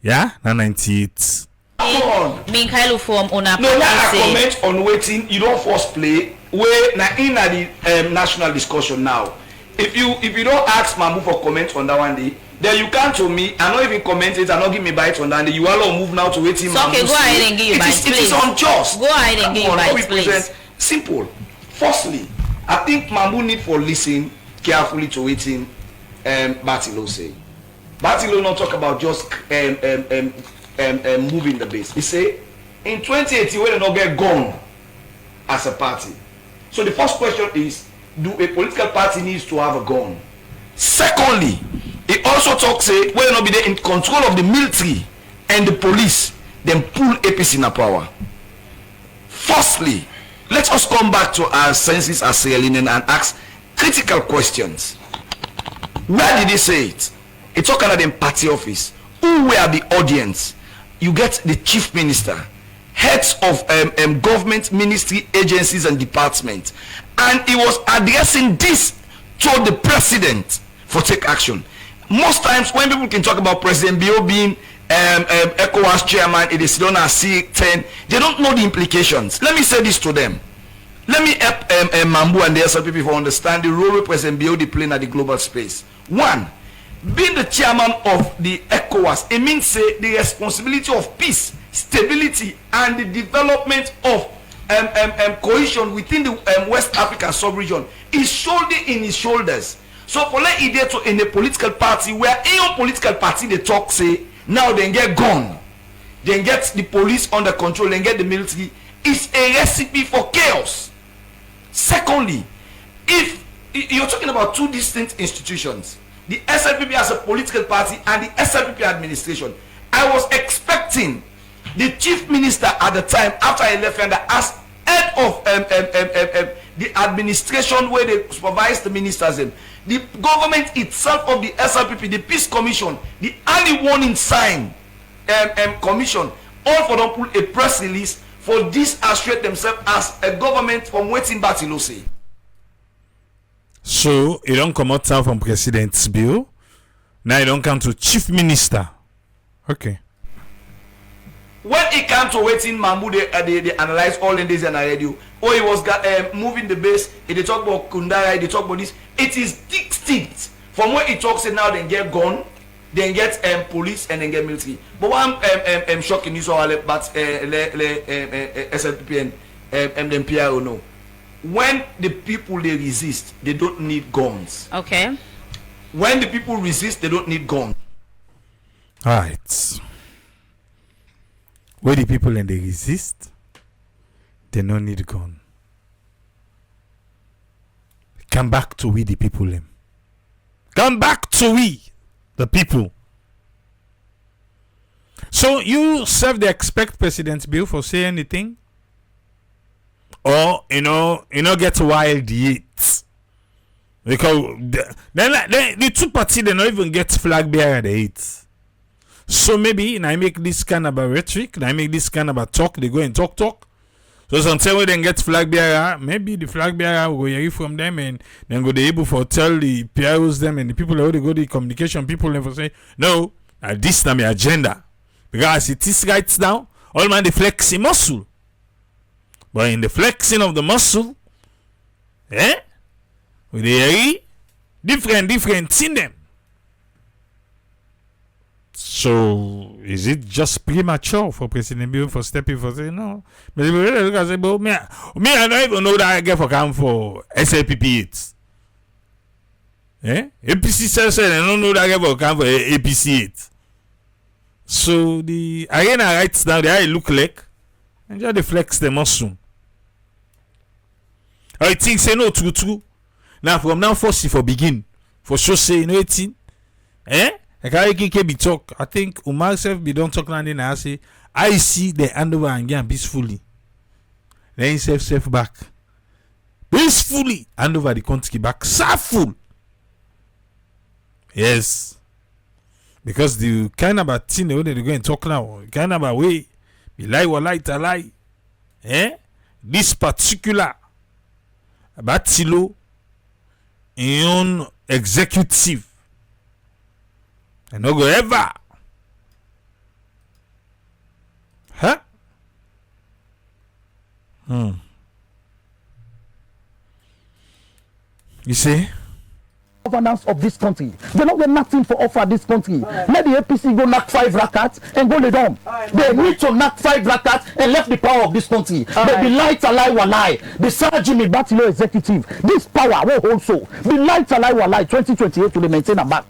Yeah, now 98. Come on. Minkailu from Ona No, let I comment on waiting. You don't first play. Where now in the national discussion now. If you don't ask Mambu for comment on that one day, then you can't to me. I not even comment it. I not give me bites on that day. You all move now to waiting. So okay, go ahead and give you bites, please. It is unjust. Go ahead and give you bites, please. Simple. Firstly, I think Mambu need for listen carefully to waiting. Batilo say. Batilo not talk about just moving the base. He say in 2018 we not get gone as a party. So the first question is, do a political party needs to have a gun? Secondly, he also talks say we not be there in control of the military and the police, then pull APC in power. Firstly, let us come back to our senses as Leone and ask critical questions. Where did he say it? He talking at the party office. Who were the audience? You get the chief minister, heads of government ministry agencies and departments, and he was addressing this to the president for take action. Most times when people can talk about President Bio being ECOWAS chairman, it is done as C10, they don't know the implications. Let me say this to them. Let me help Mambu and the SLPP for understand the role President Bio playing at the global space. One, being the chairman of the ECOWAS, it means say the responsibility of peace, stability, and the development of cohesion within the West African sub-region is shoulder in his shoulders. So for let it to in a political party where any political party they talk say now they get gone, then get the police under control, then get the military, is a recipe for chaos. Secondly, if you're talking about two distinct institutions, the SLPP as a political party and the SLPP administration, I was expecting the chief minister at the time after I left and as head of the administration where they supervise the ministers, the government itself of the SLPP, the peace commission, the early warning sign commission, all for them put a press release for disassociate themselves as a government from waiting Batilo say. So you don't come out from President's bill. Now you don't come to chief minister. Okay. When it came to waiting Mambu, they analyze all in this and I radio. Oh, he was moving the base. They talk about Kundara. They talk about this. It is distinct from where he talks now. Then get gun, then get police, and then get military. But one shocking news all but SLPP and the PRO no. When the people they resist, they don't need guns. Okay. When the people resist, they don't need guns. All right. Where the people and they resist, they don't need gun. Come back to we the people them. Come back to we the people. So you serve the expect President Bill for say anything? Or get wild yet. Because the two parties they don't even get flag bearer at the 8th. So maybe I make this kind of a rhetoric, I make this kind of a talk, they go and talk. So until we then get flag bearer, maybe the flag bearer will go hear from them and then go be able to tell the PROs them and the people who they go the communication people never say, no, this is my agenda. Because it is right now, all man the flexing muscle. But in the flexing of the muscle, with the different in them. So is it just premature for President Bill for stepping for saying no? But if you really look and say, but me, I don't even know that I get for come for SLPP it. APC says I don't know that I get for come for APC it. So the arena right now, they look like and just they flex the muscle. I think say no true. Now from now first for begin for sure say you know 18. I can't be talk. I think Umar self be don't talk landing and I say I see the underwear and get peacefully. Then he self back. peacefully hand over the country back full. Yes. Because the kind of a thing they go and talk now, kind of a way, be lie or lie to lie. This particular Batilo in executive and no go ever. Huh? You see? Governance of this country. They don't get nothing for offer this country. Let the APC go knock 5 rakats and go lay down. They need to knock 5 rakats and left the power of this country. But the light lie will lie. The Sir Jimmy Batilo executive. This power will also the light lie will lie 2028 to the maintain a back.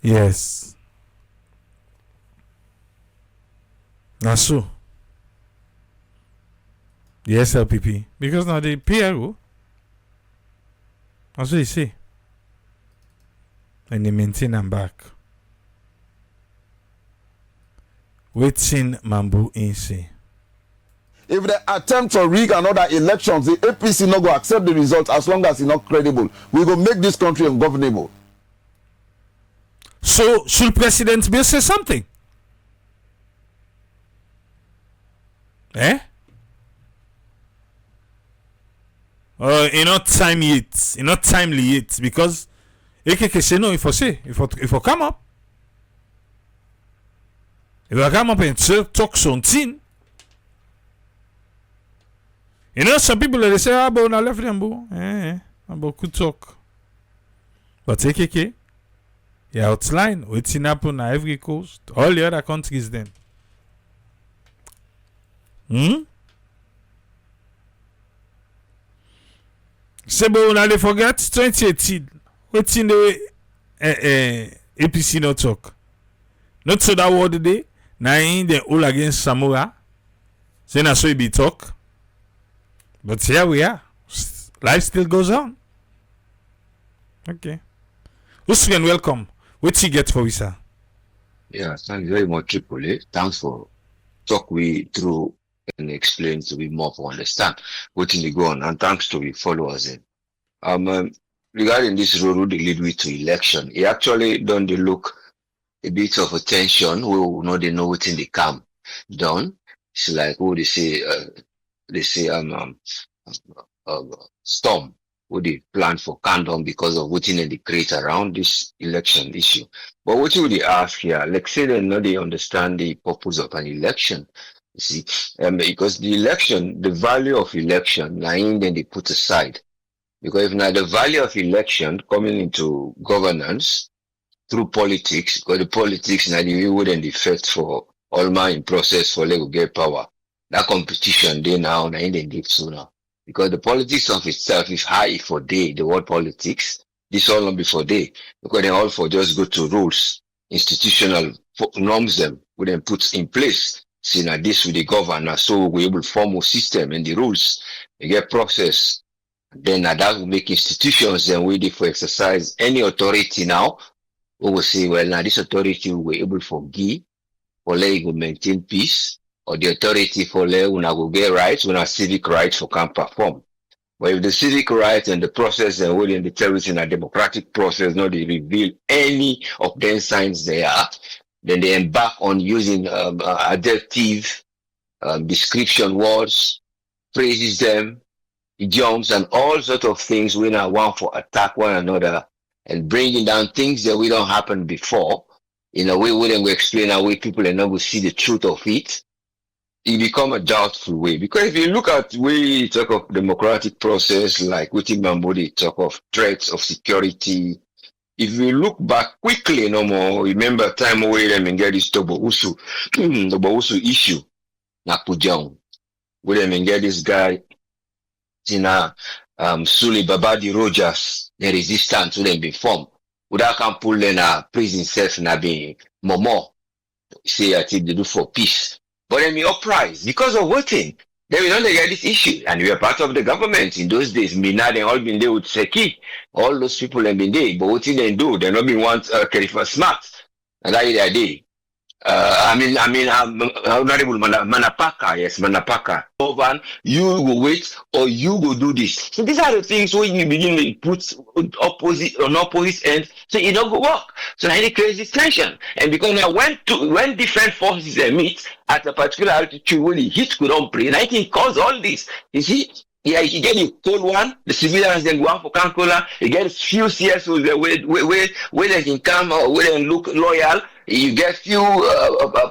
Yes. Now so the SLPP because now the PRO. That's what you say. And they maintain them back. Waiting Mambu in say. If they attempt to rig another elections, the APC not go accept the result as long as it's not credible. We go make this country ungovernable. So should President Bill say something? Not time yet. Not timely yet because AKK say no. If I come up, and talk something, some people they say, but I left them, but could talk. But AKK, you outline what's in happen on every coast, all the other countries then. Say, but now they forget 2018. What's in the APC no talk? Not so that word today. Now in the all against Samora. Say na so it be talk. But here we are. Life still goes on. Okay. Usman, welcome. What you get for we, sir? Yeah, thank you very much, Tripoli. Thanks for talk we through and explain to be more for understand what in the go on, and thanks to the followers. Regarding this road they lead with to election, it actually don't they look a bit of a tension. We know they know what in the camp done. It's like what they say storm what they plan for Kandom because of what in the create around this election issue. But what you would ask here, like say they know they understand the purpose of an election. You see, because the election, the value of election, then they put aside. Because if now the value of election coming into governance through politics, because the politics now the wouldn't effect for all my process for legal get power. That competition they now in the deep sooner. Because the politics of itself is high for day, the world politics, this all not before day. Because they all for just go to rules, institutional norms them, we then put in place. See now this with the governor, so we able to form a system and the rules, they get process. Then that will make institutions then ready for exercise any authority now. We will say, well, now this authority will be able to give for let maintain peace, or the authority for let when I go get rights, when our civic rights for can perform. But if the civic rights and the process and within the terrorist in a democratic process, not they reveal any of them signs they are, then they embark on using adjective, description words, praises them, idioms, and all sorts of things we now want for attack one another and bringing down things that we don't happen before. In a way, we then we explain our way people and now we see the truth of it. It become a doubtful way because if you look at we talk of democratic process, like within Mambodi talk of threats of security. If we look back quickly, no more remember time away them and get this double issue issue. Nakujang. We them and get this guy Tina Suli Babadi Rogers, the resistance to them be formed. Without can pull in a prison self and be more. Say I think they do for peace. But then we uprise because of voting. Then we don't get this issue. And we are part of the government in those days. Mina they all been there with Seki. All those people have been there. But what they do, they not been want Khalifa Smart. And that is their day. Honorable Manapaka, yes, Manapaka. Over, you go wait or you go do this. So these are the things when you begin to put opposite ends, so it don't go work. So now it creates this tension. And because now when different forces meet at a particular altitude, when the heat could not breathe, I think cause all this. You see, yeah, you get the cold one, the civilians then go out for Kankola, you get a few CSOs there where they can come or where they look loyal. You get few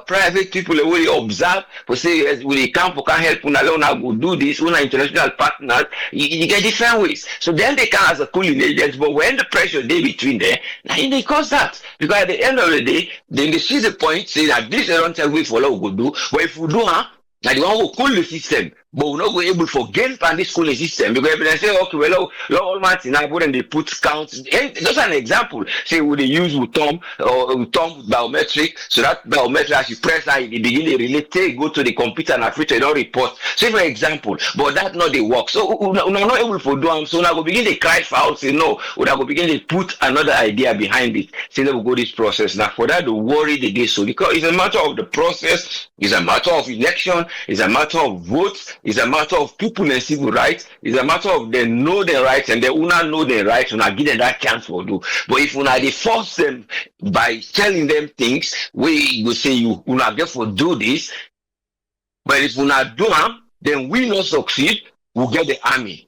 private people that will observe for say when they come for can help una go do this, una international partners, you get different ways. So then they come as a cooling agents, but when the pressure they between there, now they cause that. Because at the end of the day, then they see the point, say that this they don't tell we follow go do, but if we do now the one who cool the system, but we're not able to gain from this cooling system because if they say, okay, well, all Martin, now when they put counts, just an example, say, would they use with Tom biometric, so that biometric, as you press that, they begin to relate, go to the computer and after don't report. Say, for example, but that not the work. So, we're not able to do them, so now we begin to cry foul, say, no, we're not begin to put another idea behind it, say, let we go this process. Now, for that, to worry the day, so because it's a matter of the process, it's a matter of election, it's a matter of votes, it's a matter of people and civil rights, it's a matter of they know their rights and they una know their rights and I give them that chance for do. But if una they force them by telling them things, we will say you una get for do this, but if una do them, then we not succeed, we'll get the army.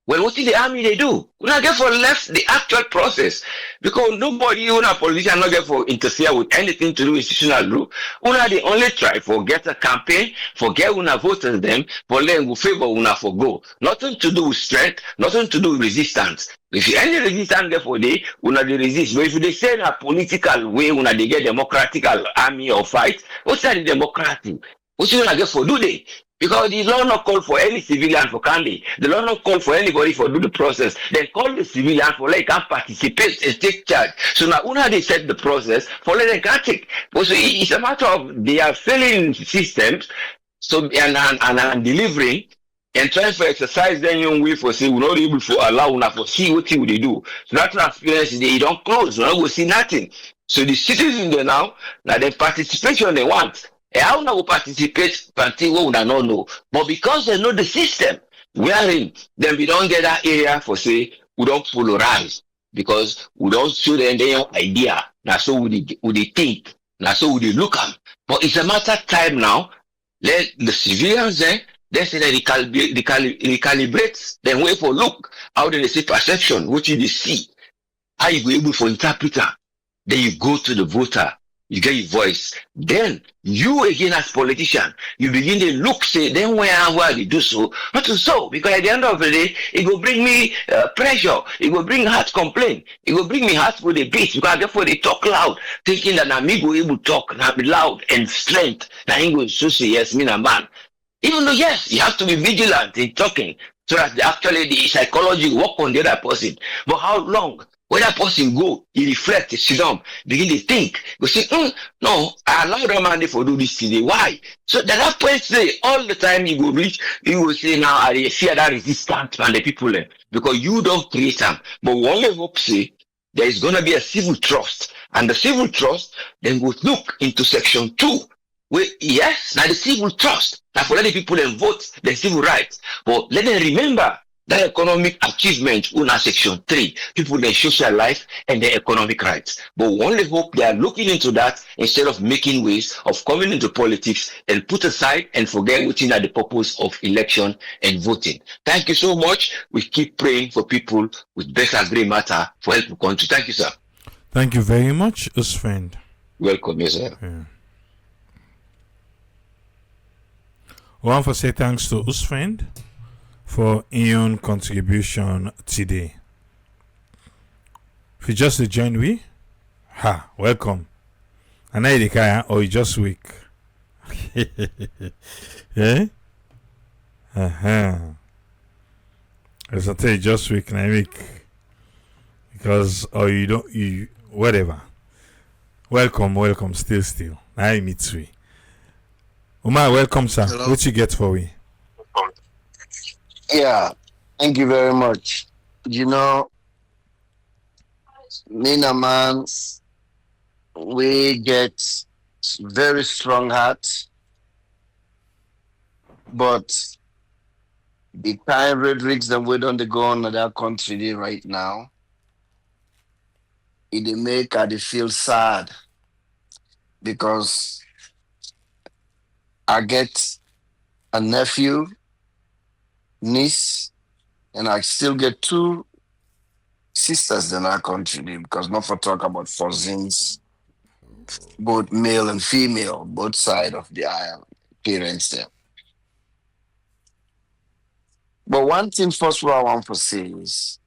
Well, what did the army they do? We not get for left the actual process because nobody, una politician, not get for interfere with anything to do with institutional group. Una they only try for get a campaign, for get una voters them, for them who favor una for go. Nothing to do with strength, nothing to do with resistance. If you any resistance there for day, una they resist. But if they say in a political way, una they get democratic army or fight, what's that the democratic? What you gonna get for do they? Because the law not call for any civilian for candy. The law not call for anybody for do the process. They call the civilian for like can participate and take charge. So now una they set the process for let them can take. But so it's a matter of they are failing systems. So and delivering and trying to exercise their young way for say we're not able to allow una for see what they do. So that transparency they don't close. We don't go see nothing. So the citizens there now the participation they want. How now participate until we don't know. But because they know the system, wherein then we don't get that area for say we don't polarize because we don't show them their idea. Now so we think. Now so we look at. But it's a matter of time now. Let the civilians then they say that they calibrate, then wait for look. How do they see perception? What you see? How you go able for interpreter? Then you go to the voter. You get your voice. Then you again as politician, you begin to look, say, then where they do so, not to so, because at the end of the day, it will bring me pressure, it will bring heart complaint, it will bring me heart for the beat, because therefore they talk loud, thinking that I'm able to talk, and be loud and strength, that I'm going to say, yes, me a man. Even though, yes, you have to be vigilant in talking, so that actually the psychology work on the other person. But how long? When that person go, he reflect, he sit down, begin to think. You say, no, I allow that man for do this today. Why? So that point say all the time you go reach, you will say now I fear that resistance from the people because you don't create them. But we only hope say there is gonna be a civil trust. And the civil trust then will look into section 2. Where yes, now the civil trust. Now for let the people then vote the civil rights. But let them remember that economic achievement una section 3, people their social life and their economic rights. But we only hope they are looking into that instead of making ways of coming into politics and put aside and forget what is the purpose of election and voting. Thank you so much. We keep praying for people with better great matter for help to country. Thank you, sir. Thank you very much, Usfend. Welcome, yes, sir. Yeah. I want to say thanks to Usfend for your contribution today. If you just joined we, welcome. And I the or you just weak. Yeah? As I tell you just weak and week. Because you whatever. Welcome, still. I meet we. Umar, welcome, sir. Hello. What you get for we? Yeah, thank you very much. You know, me and a man, we get very strong heart, but the kind rhetorics that we don't go on in that country dey right now, it dey make I dey feel sad because I get a nephew, niece, and I still get two sisters in our country dey, because not for talk about cousins, both male and female, both side of the aisle, parents there. But one thing first what I want to say is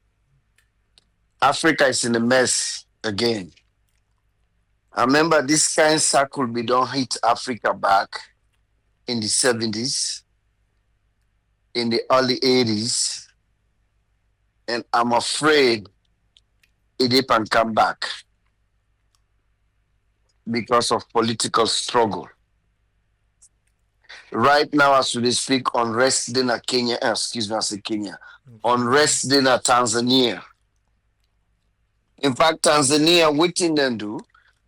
Africa is in a mess again. I remember this kind of circle we don't hit Africa back in the 70s, in the early 80s, and I'm afraid it can come back because of political struggle. Right now, as we speak, unrest in Kenya, excuse me, I say Kenya, unrest in Tanzania. In fact, Tanzania, waiting them do,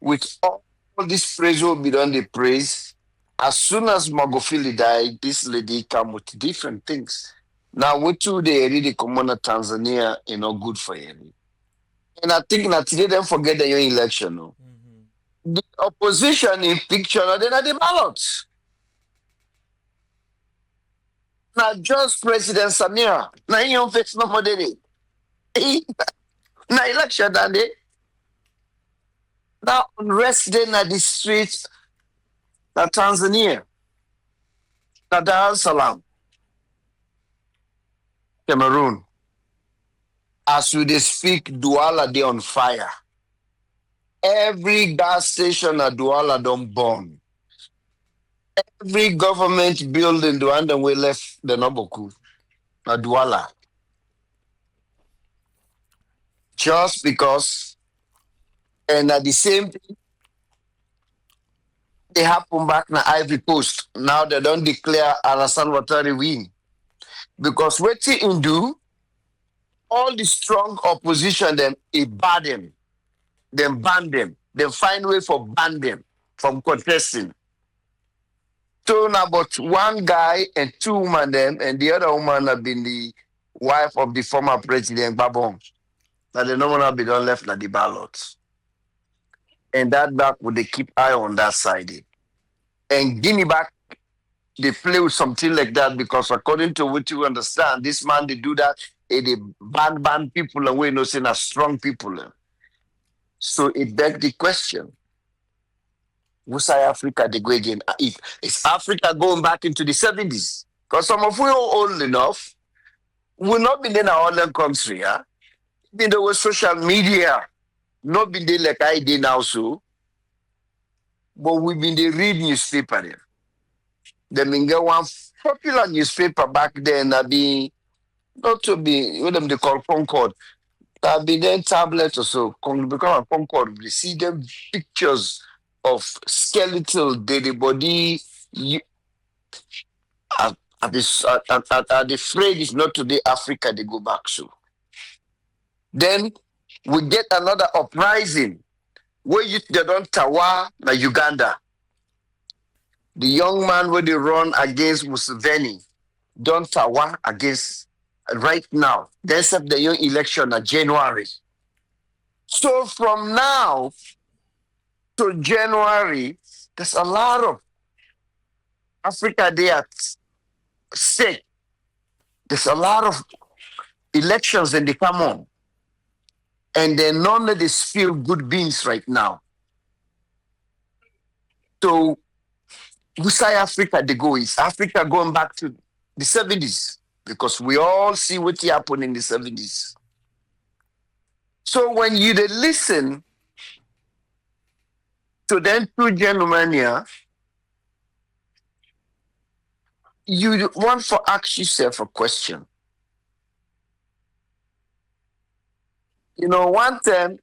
with all this praise will be done, the praise. As soon as Magufuli died, this lady come with different things. Now, what do they really come on Tanzania, good for you. And I think that today them forget the election. No? The opposition in picture, they're not the ballots. Now, just President Samira, now you don't face no more day. Now, election, that day. Now, unrest in the streets, na Tanzania, na Dar es Salaam, Cameroon. As we dey speak, Douala dey on fire. Every gas station at Douala don't burn. Every government building, the one that we left the Noboku, at Douala. Just because, and at the same thing, they happen back na Ivory Coast. Now they don't declare Alassane Ouattara win. Because what he do, all the strong opposition, them, it ban them. Then ban them. Then find way for ban them from contesting. So now but one guy and two women them, and the other woman have been the wife of the former president, Babon. Now the no one have been done left at the ballots. And that back would they keep eye on that side. And Guinea back, they play with something like that because according to what you understand, this man they do that, they ban people away, no saying as strong people. So it begs the question. What's Africa they go again? Is Africa going back into the 70s? Because some of we are old enough, we'll not be in our own country, huh? Even though with social media, not been there like I did now, so, but we've been there read newspaper there. They been get one popular newspaper back then that be not to be what them they call Concord. That be then tablet or so. Become a Concord. We see them pictures of skeletal dead body. At the afraid is not today Africa they go back so. Then we get another uprising where they don't tawa na Uganda. The young man where they run against Museveni don't tawa against right now. They set the young election in January. So from now to January, there's a lot of Africa there at stake. There's a lot of elections and they come on. And then none of this feel good beans right now. So we say Africa they go is Africa going back to the 70s because we all see what happened in the 70s. So when you they listen to them two gentlemen here, you want to ask yourself a question. You know, one time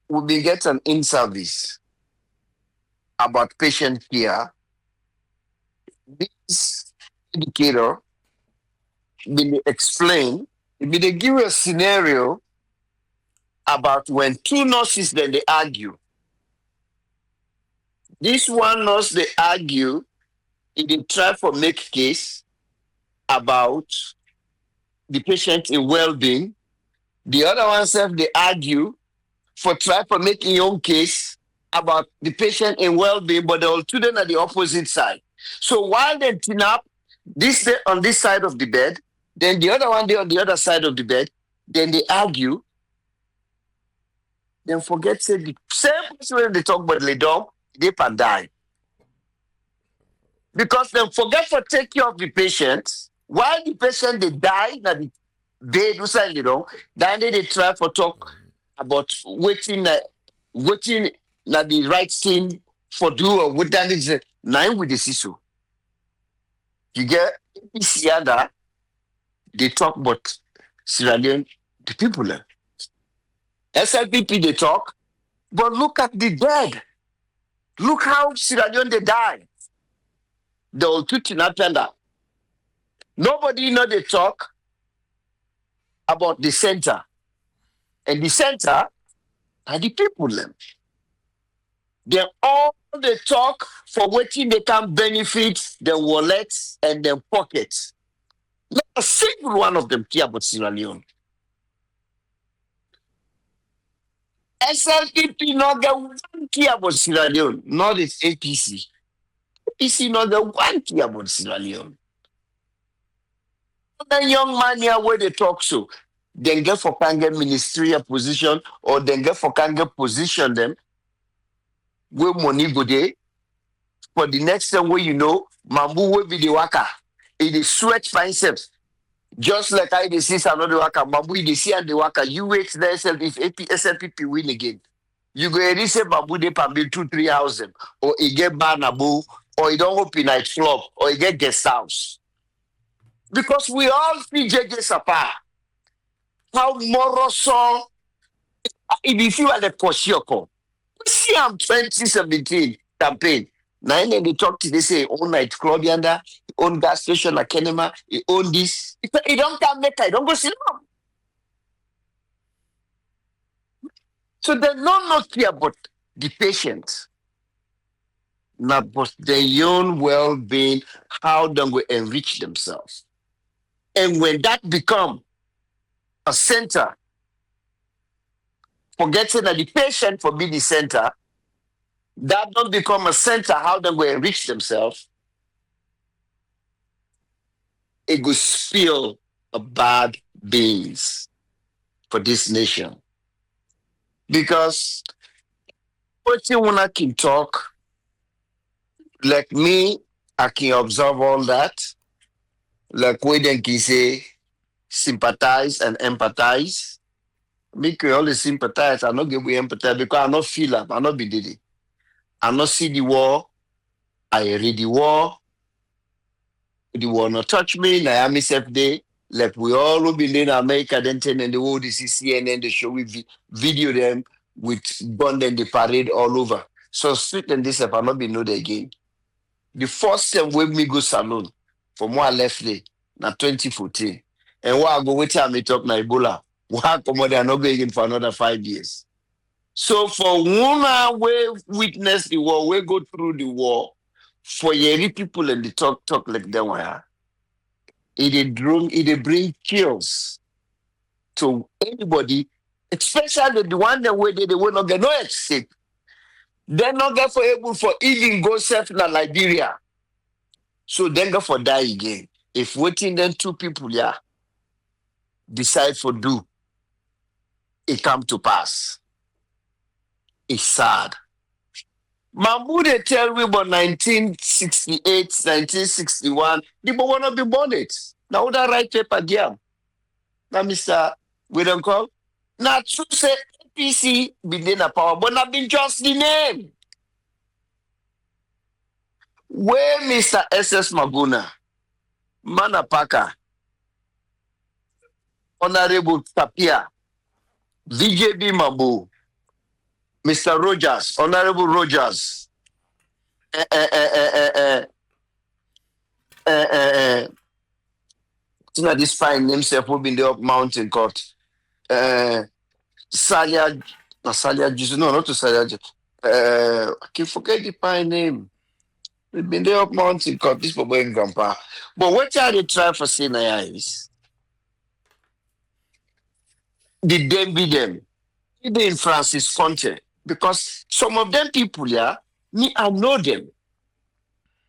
we be get an in-service about patient care. This indicator will explain, it will give you a scenario about when two nurses then they argue. This one knows they argue, they try for make case about the patient in well-being. The other one self they argue for try for making your own case about the patient in well-being, but the all two then are the opposite side. So while they team up, this day on this side of the bed, then the other one they on the other side of the bed, then they argue, then forget say the same person when they talk about Leone, they can die. Because they forget to take care of the patient. While the patient they die, na the bed outside, then they try for talk about waiting na the right thing for do or what that is nine with the CISO. You get APC other, they talk about Sierra Leone, the people. SLPP they talk, but look at the dead. Look how Sierra Leone they die. The old tender. Nobody know they talk about the center. And the center are the people. They all they talk for waiting they can benefit their wallets and their pockets. Not a single one of them care about Sierra Leone. SLPP not get one care about Sierra Leone, not its APC. APC not get one care about Sierra Leone. The young man here where they talk so, then get for can get ministerial position or then get for can get position them where money go there for the next time where Mambu will be the waka. It is sweat for himself. Just like I they see another waka, Mambu they see and the waka. You wait the SLPP win again. You go and say Mambu they pay 2-3 houses or he get banabu or he don't open night club or he get guest house. Because we all see JJ Sapa. How Moroso, if you are the Koshiyoko, see I'm 2017 campaign. Now they talk to they say own night club yonder, own gas station at Kenema, he own this. He don't come make I don't go see them. So they not care about the patient, not but their own well-being, how they will enrich themselves. And when that become a center, forgetting that the patient for being the center, that don't become a center, how they will enrich themselves, it will spill a bad beans for this nation. Because what you wanna can talk, like me, I can observe all that. Like we then can say sympathize and empathize. Me can only sympathize, I not give we empathize because I not feel it, I not be did it. I not see the war, I read the war not touch me, na I myself day. Like we all will be in America, then and the world is CNN, they show we video them with gun and the parade all over. So street and this I not be know again. The first time when me go salon from where I left there, na 2014. And where I go wait till me talk na Ebola. Where I come there, I not go again for another 5 years. So for one way witness the war, we go through the war, for every people and the talk like them were, it bring kills to anybody, especially the one that way they will not get no escape. They're not get for able for even go self in Liberia. So then go for die again. If waiting then two people decide for do, it come to pass. It's sad. Mambu they tell me about 1968, 1961, they want to be born it. Now that right paper again. Now Mr. We don't call. Now true say APC been in a power, but not been just the name. Where Mr. SS Maguna, Manapaka, Honorable Tapia, VJB Mambu, Mr. Rogers, Honorable Rogers, this fine himself will be in the up mountain court. Salia, not Salia, no, not to Salia, I can forget the pine name. We've been there up mountain called this for going grandpa. But what are they trying for saying is the them be them. Even Francis Conte. Because some of them people, yeah, me, I know them.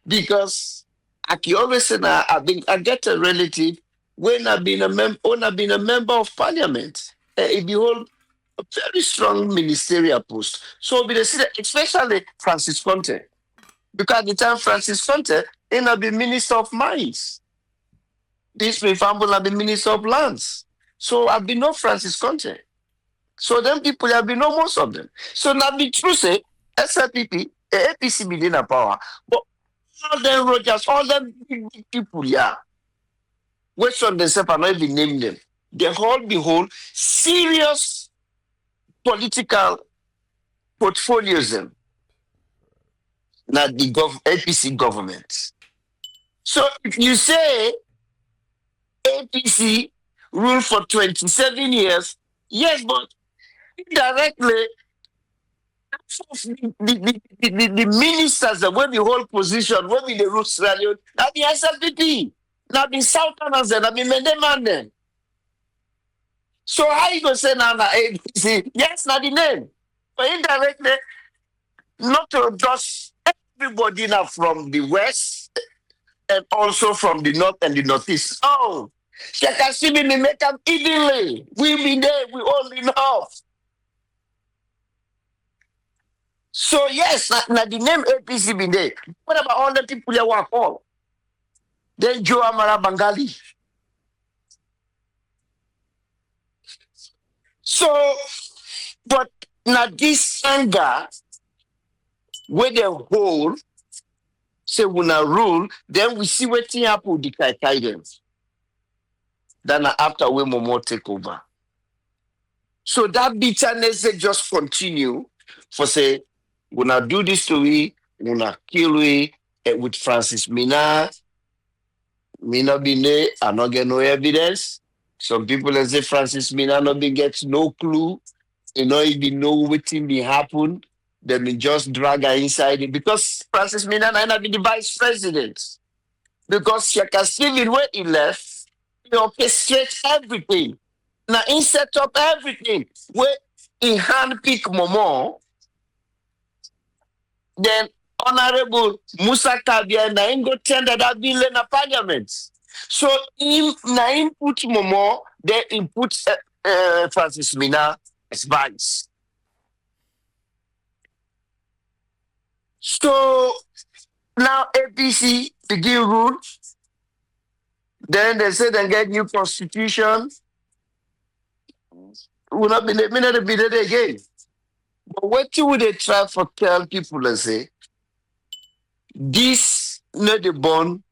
Because I can always say now, I get a relative when I've been a member of parliament. If you hold a very strong ministerial post. So be the especially Francis Conte. Because at the time Francis Conte, and I've been minister of mines. This, for example, I've been minister of lands. So I've been no Francis Conte. So them people have been know most of them. So now be true say SLPP, APC be in a power, but all them Rogers, all them big people, yeah. Which on themselves are not even name them. They hold behold serious political portfolios them. Now the APC government. So if you say APC rule for 27 years, yes, but indirectly, the ministers that when the whole position, when we the rule Sierra Leone, now the SLPP, now the Southerners, now the Mendeman. So how you gonna say now APC? Yes, now the name, but indirectly, not to just everybody now from the west and also from the north and the northeast. Oh, they can see me make them evenly. We be there, we all enough. So yes, now the name APC be there. What about all the people that were called? Then Joe Amara Bangali. So, but now this anger, where the whole say when I rule, then we see what happen with the guidance. Then after we more take over. So that bitterness they just continue for say, when I do this to we, when I kill we with Francis Mina be there, I not get no evidence. Some people they say Francis Mina not be gets no clue, you know, even know what thing be happen. They may just drag her inside it because Francis Mina not be the vice president. Because Shaka Steven when he left, he orchestrates everything. Now he set up everything. Where he handpick Momo, then Honorable Musa Kabia na him go tender that bill in the parliament. So him put Momo, then he put Francis Mina as vice. So now APC begin rule. Then they say they get new constitution. Will not be there again. But what would they try for tell people and say this not the born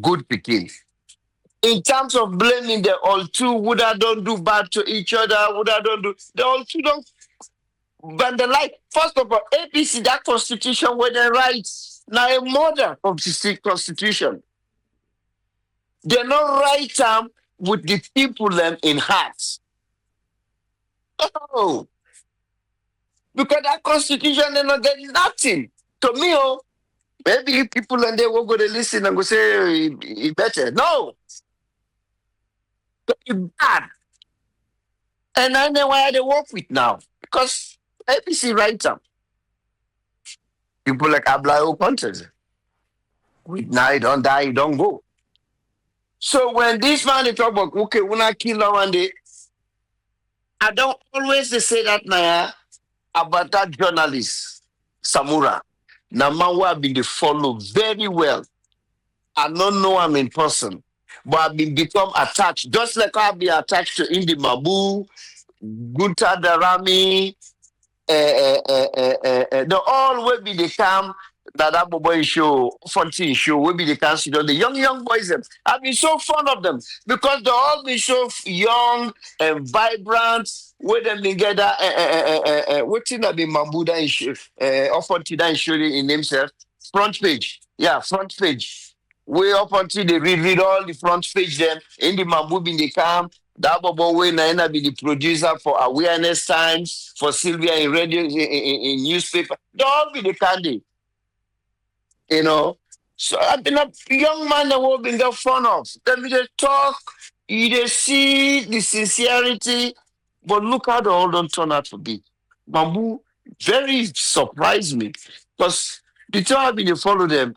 good picking. In terms of blaming the all two, would I don't do bad to each other, would I don't do the all two don't. But the like, first of all, APC, that constitution where they write now a modern of the constitution. They not write them with the people them in hearts. Oh, because that constitution they not get nothing. To me, oh, maybe people and they will go to listen and go say it better. No, it's bad. And I know why they work with now because APC writes them. People like Ablayo Contes. Now you don't die, you don't go. So when this man they talk about okay, when I kill her one day, I don't always say that now about that journalist, Samura. Now man who have been follow very well. I don't know him in person, but I've been become attached, just like I've been attached to Indi Mabu, Gunta Darami, the all will be the camp that boy show, 14 show, will be the council, the young boys. Them. I've been so fond of them because they all be so young and vibrant. With them together, what thing that be Mambuda issue, often that issue in himself, front page, yeah, front page. Way up until they read all the front page, then in the Mambu in the camp, That bobo way na be the producer for Awareness Times, for Sylvia in radio, in newspaper. Don't be the candidate, you know. So I've been a young man that will been get fun of. Then we just talk, you just see the sincerity, but look how the all don't turn out to be. Bamboo very surprised me because the time I've been follow them,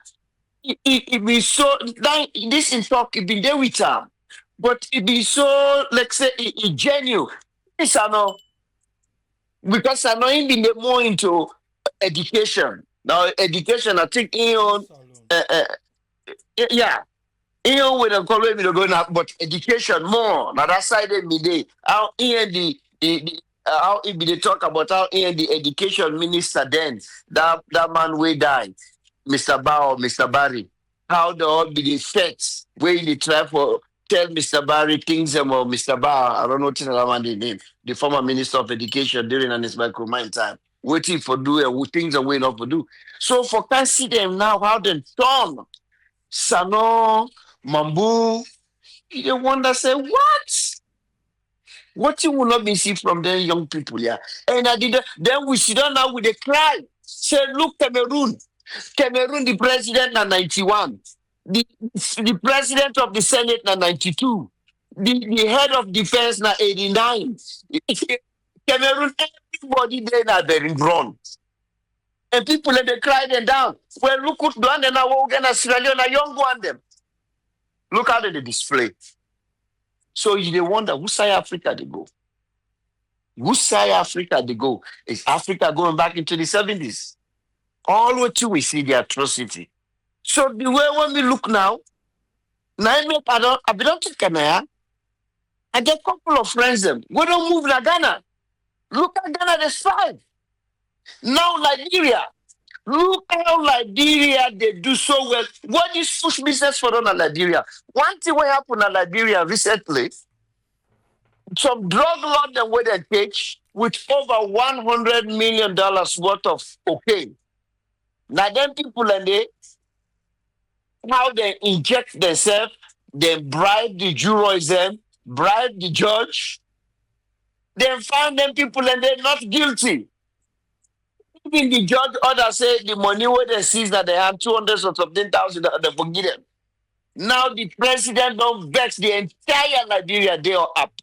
it be so that this in talk it been there with them, but it be so like say it genuine. This I know because I know him been there more into education. Now education, I think he on yeah. Even with the college we going up, but education more. Now that side of me day. How in the how it be they talk about how in the education minister then that man way died, Mr. Bao, Mr. Barry. How the all be the effects where they try for tell Mr. Barry things about Mr. Bao. I don't know what the name, the former minister of education during his micromine time. Waiting for do and things are waiting up for do. So for can see them now how they turn. Sano, Mambu, you wonder say what? What you will not be see from them young people, yeah. And I did then we sit down now with a cry. Say, look, Cameroon. Cameroon, the president na 91. The president of the Senate na 92. The head of defense na 89. Cameroon, everybody there na very grown. And people let they cry them down. Well, look what do and now we're gonna Sierra Leone, a young one them. Look how they display. So you they wonder who side Africa they go? Who side Africa they go? Is Africa going back into the 70s? All what you we see the atrocity. So the way when we look now I belong to Kenya. I get a couple of friends them. We don't move to Ghana. Look at Ghana, there's 5. Now Nigeria. Look how Liberia they do so well. What is push business for them in Liberia? One thing what happened in Liberia recently, some drug lord them where they take with over $100 million worth of cocaine. Now them people and they how they inject themselves, they bribe the jurors them, bribe the judge, then find them people and they're not guilty. Even the judge order say the money where they seize that they have 200 or something thousand they forgive them. Now the president don't vex the entire Liberia. They are up.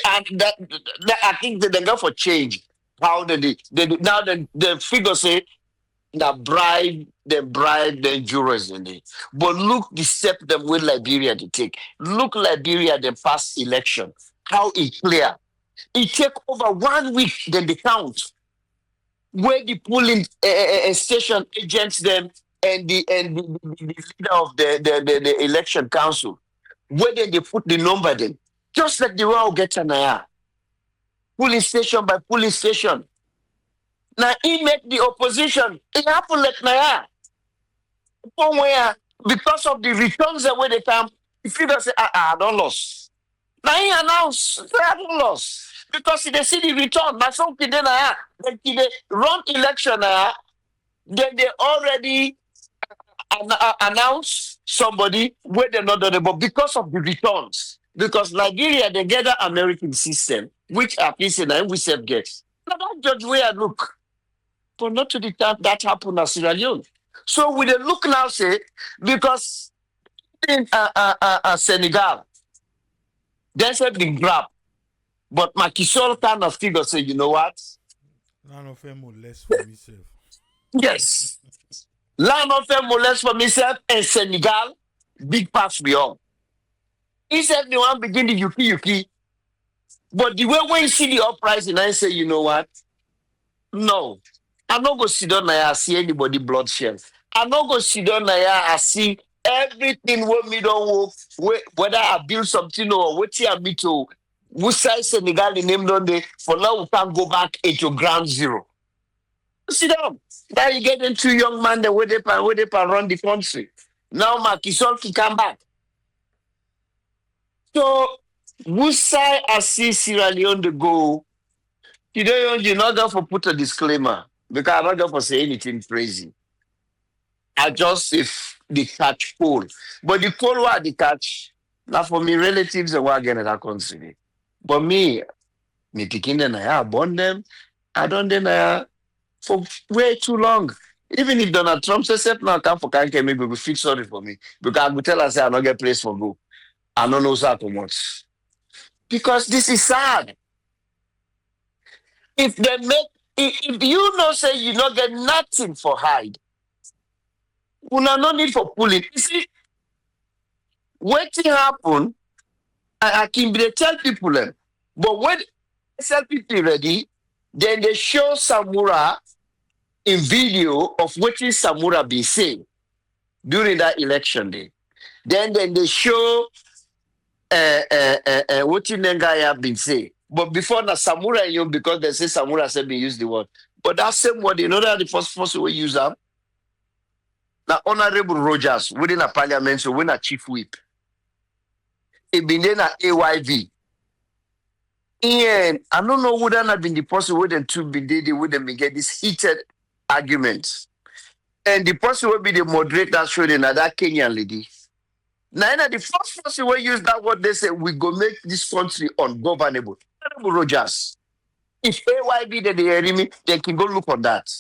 I think they go for change. How they now the figure say that bribe the jurors in it. But look the step them with Liberia to take. Look Liberia the past election. How it clear. It take over 1 week then they count. Where the polling station agents them and the leader of the election council, where they put the number them, just like the way get an polling station by polling station. Now he make the opposition. It happened like Naya. Where because of the returns the way they come, the figure say, I don't lose. Now he announced I don't lose. Because they see the return, that's something then they run election, then they already announce somebody where they're not done, but because of the returns, because Nigeria they get the American system, which at least we self get. Now that judge where I look, but not to the time that happened at Sierra Leone. So we they look now say because in Senegal, there's a big grab. But Macky Sall kind of figure say, you know what? None of them will less for myself. Yes. Land of them will less for myself and Senegal, big pass beyond. He said the one begin the yuki. But the way when you see the uprising, I say, you know what? No. I'm not going to sit down there and see anybody bloodshed. I'm not going to sit down there and see everything when me don't work, whether I build something or what I meet to. We say Senegal in name don't they? For now, we can't go back into ground zero. Sit down. Now you get them 2 young men that where they can run the country. Now Macky Sall can come back. So we say I see Sierra Leone to go. You're not going to put a disclaimer because I'm not going to say anything crazy. I just if the catch cold. But the cold what the catch, now for me relatives are again in that country. But me picking them, I born them. I don't then for way too long. Even if Donald Trump says now come for can't maybe will feel sorry for me because I will tell us I not get place for go. I don't know so much because this is sad. If they make if you know say you not get nothing for hide, we no need for pulling. You see, waiting happen. I can be tell people them, but when SLPP ready, then they show Samura in video of what Samura be saying during that election day. Then they show what Nengaya been saying. But before na Samura you because they say Samura said be use the word. But that same word, you know that the first we use them. Now Honorable Rogers within a parliament, so when a chief whip. It been then a AYV. And I don't know would that have been the person with them two be they wouldn't be get this heated arguments. And the person will be the moderator showing another Kenyan lady. Now, the first person will use that word, they say, we go make this country ungovernable. Honorable Rogers. If AYB they hear me, they can go look on that.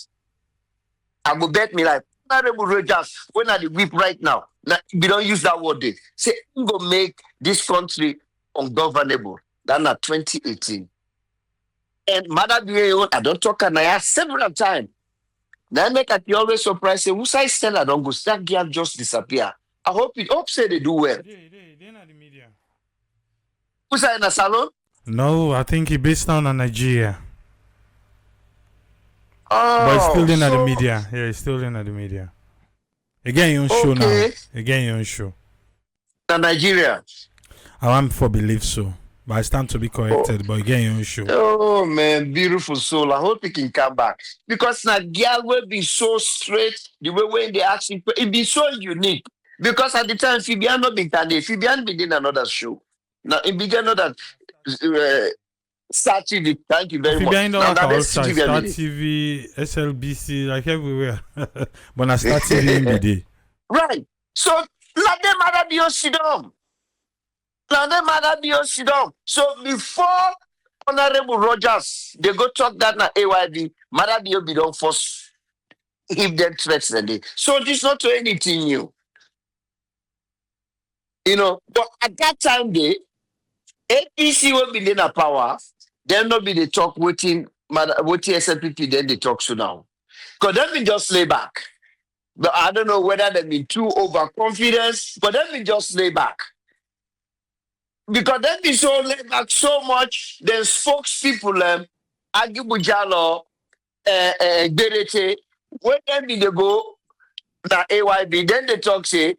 I go bet me like, Honorable Rogers, when are the whip right now? Now, we don't use that word, they say, we go make this country ungovernable. That's not 2018. And Mother BAO, I don't talk and I ask several times. Now, make at you always surprised, say, who's I stand, I don't go, that girl just disappear. I hope say they do well. They're not the media. Who's in a salon? No, I think he based down in Nigeria. Oh, but it's still in the media. Yeah, it's still in the media. Again, you're on show now. Again, you're on show. Nigeria. I want for believe so. But I stand to be corrected. But again, you're on show. Oh, man, beautiful soul. I hope he can come back. Because now, girl will be so straight. The way when they actually, it be so unique. Because at the time, Phoebe not been Tande. Phoebe been in another show. Now, it began another Star TV. Thank you very much. Now, Star TV, SLBC, like everywhere. But now Star TV MBD. Right. So, let them mother be sit down. Let them mother be sit down. So, before Honorable Rogers, they go talk that na AYB, mother be don't force give them threats the day. So, this not to anything new. You know, but at that time, they APC will be in a power. Then not be the talk waiting, SLPP. Then they talk so now. Because they've been just lay back. But I don't know whether they've been too overconfident. But they've been just lay back. Because they've been so laid back so much. Then spokespeople, Agibujalo, Berete, when they go na AYB, then they talk say.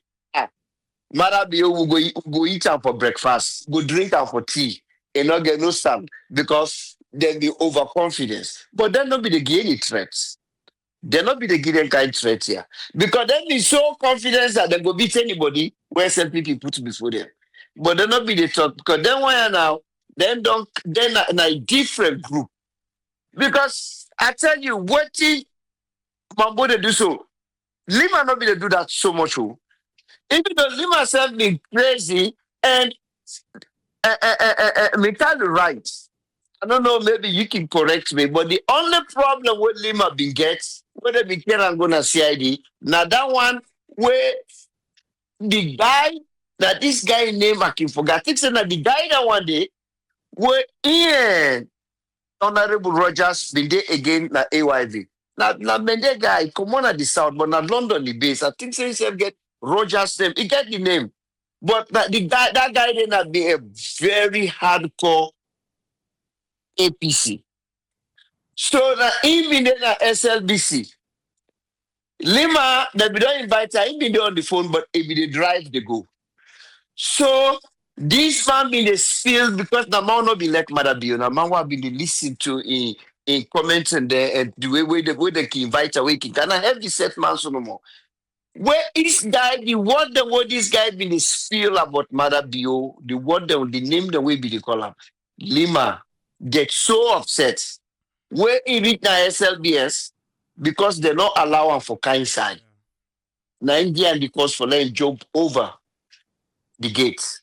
Marabio will go eat am for breakfast, go drink am for tea, and not get no stand because they be overconfidence. But then not be the give any threats. They not be the give any kind of threats here. Because they be so confident that they go beat anybody where SLPP put before them. But they not be the talk because then why now? Then a different group. Because I tell you, what Mambo they do so. Lima not be to do that so much. Even though Lima self being crazy and me tell you right. I don't know, maybe you can correct me, but the only problem with Lima been gets, whether be care and gonna CID, now that one where the guy that this guy name I can forget. I think so that the guy that one day where Ian Honorable Rogers been there again na AYV. Now Mende guy come on at the south, but not London the base. I think so himself get Rogers name. He get the name. But that guy did not be a very hardcore APC. So that even in the SLBC, Lima, that we don't invite her, he been there on the phone, but if they drive, they go. So this man been the spill because the man not be like Mother Bio. The man will be listen to in comments and the way they can invite her. Can I have this set man so no more? Where is guy, the word this guy been the spill about Mother Bio, the name the way be the call him. Lima get so upset. Where he reach na SLBS because they not allow him for kind side. Now India and the cause for letting jump over the gates.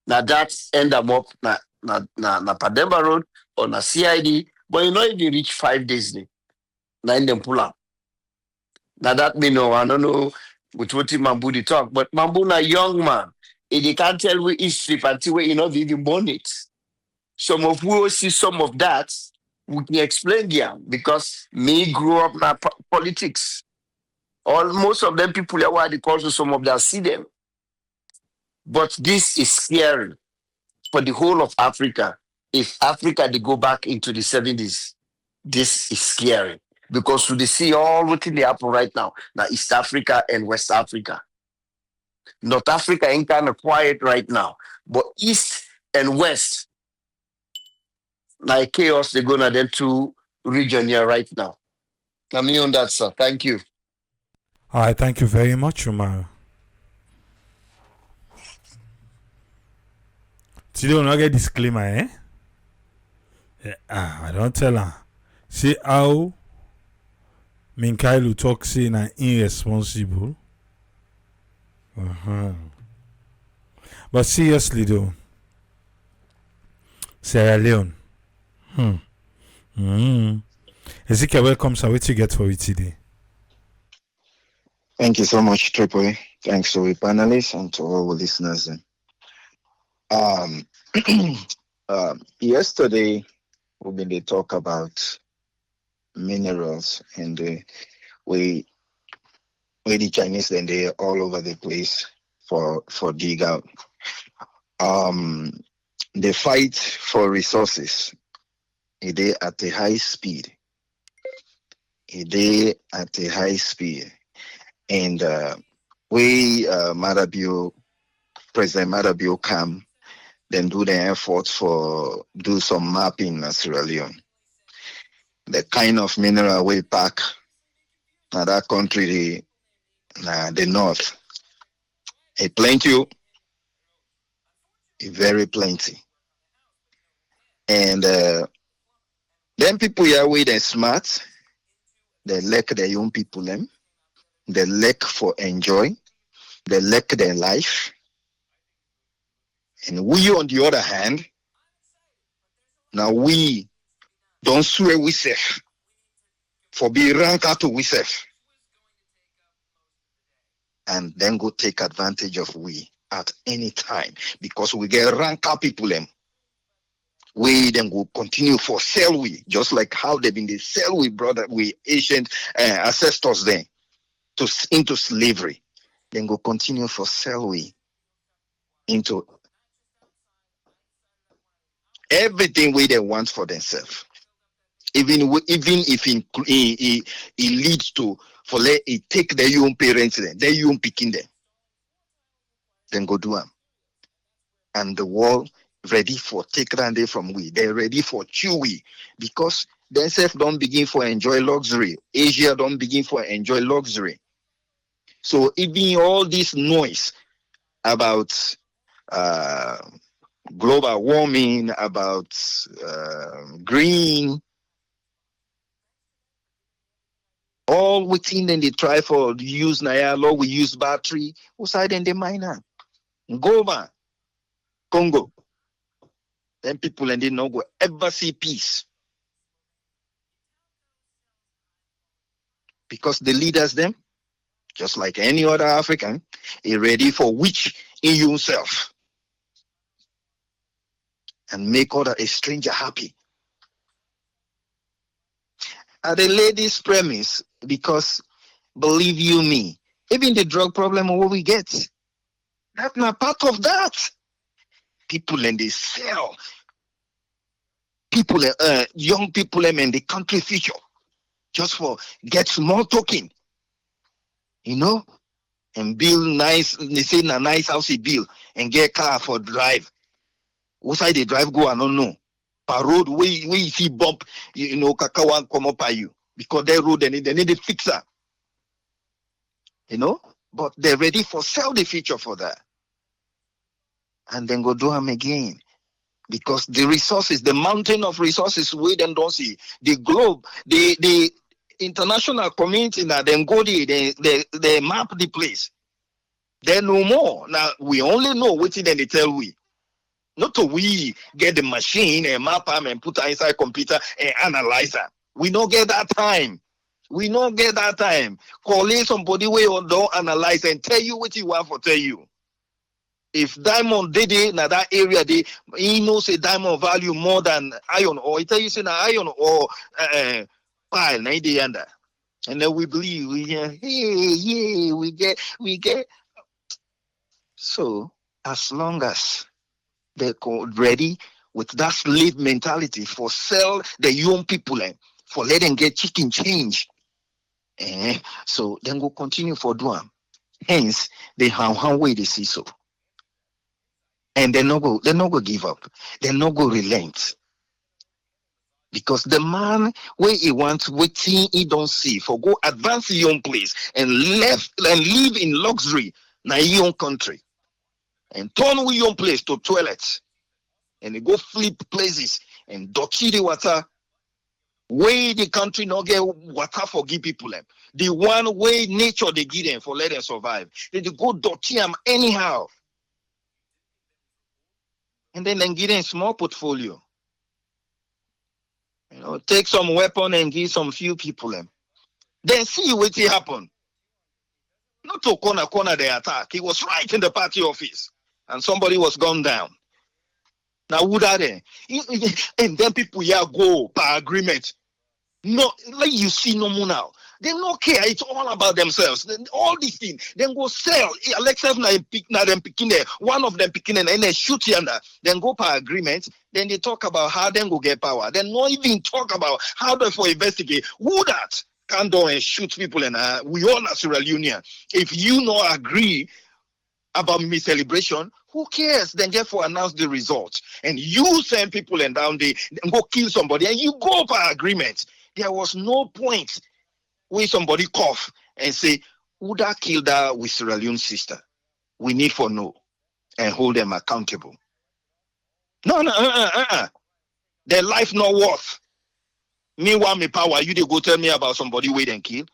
Now that end them up na na Pademba Road or na CID, but you know if you reach 5 days, now in them pull up. Now that me know, I don't know with what Mambu they talk, but Mambu na young man. If you can't tell we history party where you know they born it. Some of we will see some of that, we can explain them because me grew up na politics. All most of them people are why they call to some of them see them. But this is scary for the whole of Africa. If Africa they go back into the 70s, this is scary. Because we see all what they happen right now. Now East Africa and West Africa. North Africa ain't kind of quiet right now. But East and West, like chaos, they're gonna them two region here right now. Coming on that, sir. Thank you. All right, thank you very much, Umar. Today we not get disclaimer, eh? I don't tell her. See how Minkailu talk say na irresponsible. But seriously though, Sierra Leone. Ezekiel, welcome, sir. What you get for it today? Thank you so much, Triple. Thanks to the panelists and to all the listeners. Yesterday, we been talk about minerals and we the Chinese then they all over the place for dig out. The fight for resources they at a high speed. They at a high speed. And President Marabio come, then do the effort for do some mapping in Sierra Leone. The kind of mineral we pack in that country, the north, a plenty, a very plenty. And then people here with they smart, they like the young people them. They lack for enjoy, they lack their life. And we, on the other hand, now we don't swear we safe for be rank out to we safe. And then go take advantage of we at any time because we get rank out people them. We then go continue for sell we, just like how they've been the sell we brother we ancient ancestors then. Into slavery, then go continue for sell we into everything we they want for themselves. Even if it leads to for let it take their young parents then, their young picking them, then go do them. And the world ready for take Rande from we. They're ready for chew we because themselves don't begin for enjoy luxury. Asia don't begin for enjoy luxury. So even all this noise about global warming, about green, all within then they try for use Nayalo, we use battery, outside in the miner. Goma, Congo. Then people and they no go ever see peace. Because the leaders them, just like any other African, is ready for which in yourself and make other a stranger happy. At the ladies' premise, because believe you me, even the drug problem what we get, that's not part of that. People and they sell. People, young people in the country future, just for get small token. You know, and build nice, they say a nice house he build and get car for drive. What side they drive go, I don't know. Per road, we see bump, you know, Kakawan come up by you. Because their road, they need a fixer. You know? But they're ready for sell the future for that. And then go do them again. Because the resources, the mountain of resources, we then don't see. The globe, the international community now then go there, they map the place. They know more. Now we only know what then they tell we. Not to we get the machine and map them and put her inside computer and analyze her. We don't get that time. We don't get that time. Call in somebody where you don't analyze and tell you what you want for tell you. If diamond did it now that area, he knows a diamond value more than iron ore. He tell you say na iron ore pile na the under. And then we believe we get. So as long as they're ready with that slave mentality for sell the young people for let them get chicken change. So then go continue for doing. Hence, they how way they see so. And they're not go give up. They're not go relent. Because the man where he wants waiting he don't see for go advance his own place and live in luxury na his own country. And turn we own place to toilets. And they go flip places and dirty the water. Way the country not get water for give people them. The one way nature they give them for let them survive. They go dirty them anyhow. And then give them small portfolio. You know, take some weapon and give some few people them. Then see what will happen. Not to corner the attack. He was right in the party office. And somebody was gunned down. Now who are they? And then people here go by agreement. No, like you see no more now. They don't care. It's all about themselves. All these things. Then go sell. Alexis na them picking there. One of them picking and they shoot yonder. Then go by agreement. Then they talk about how they go get power. Then not even talk about how they for investigate. Who that can go and shoot people and we all are Sierra Leonean. If you not agree about me celebration, who cares? Then get for announce the results. And you send people and down there and go kill somebody and you go by agreement. There was no point where somebody cough and say, who that killed that with Sierra Leone's sister? We need for know and hold them accountable. No. Their life not worth. Me want me power. You they go tell me about somebody wait and kill.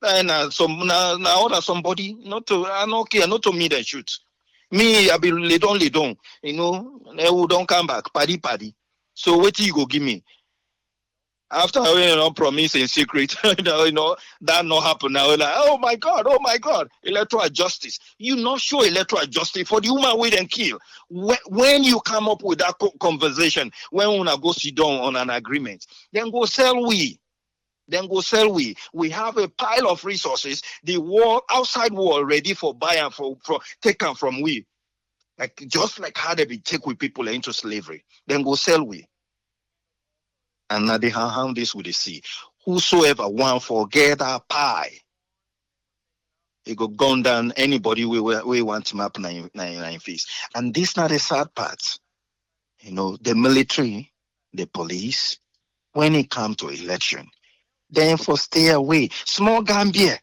And now other somebody not to I don't care, not to me they shoot. Me I be lay down. You know, they will don't come back. Paddy. So what you go give me? After promise in secret, that not happen now. Like, oh my God, electoral justice. You not show electoral justice for the woman wait and kill. When you come up with that conversation, when we go sit down on an agreement, then go sell we. We have a pile of resources. The wall, outside wall, ready for buy and for taken from we. Like just like how they be take with people into slavery. Then go sell we. And now they have this with the sea. Whosoever want forget that pie, he go gun down anybody we want to map nine face. And this not the sad part. You know, the military, the police, when it come to election, then for stay away. Small Gambia,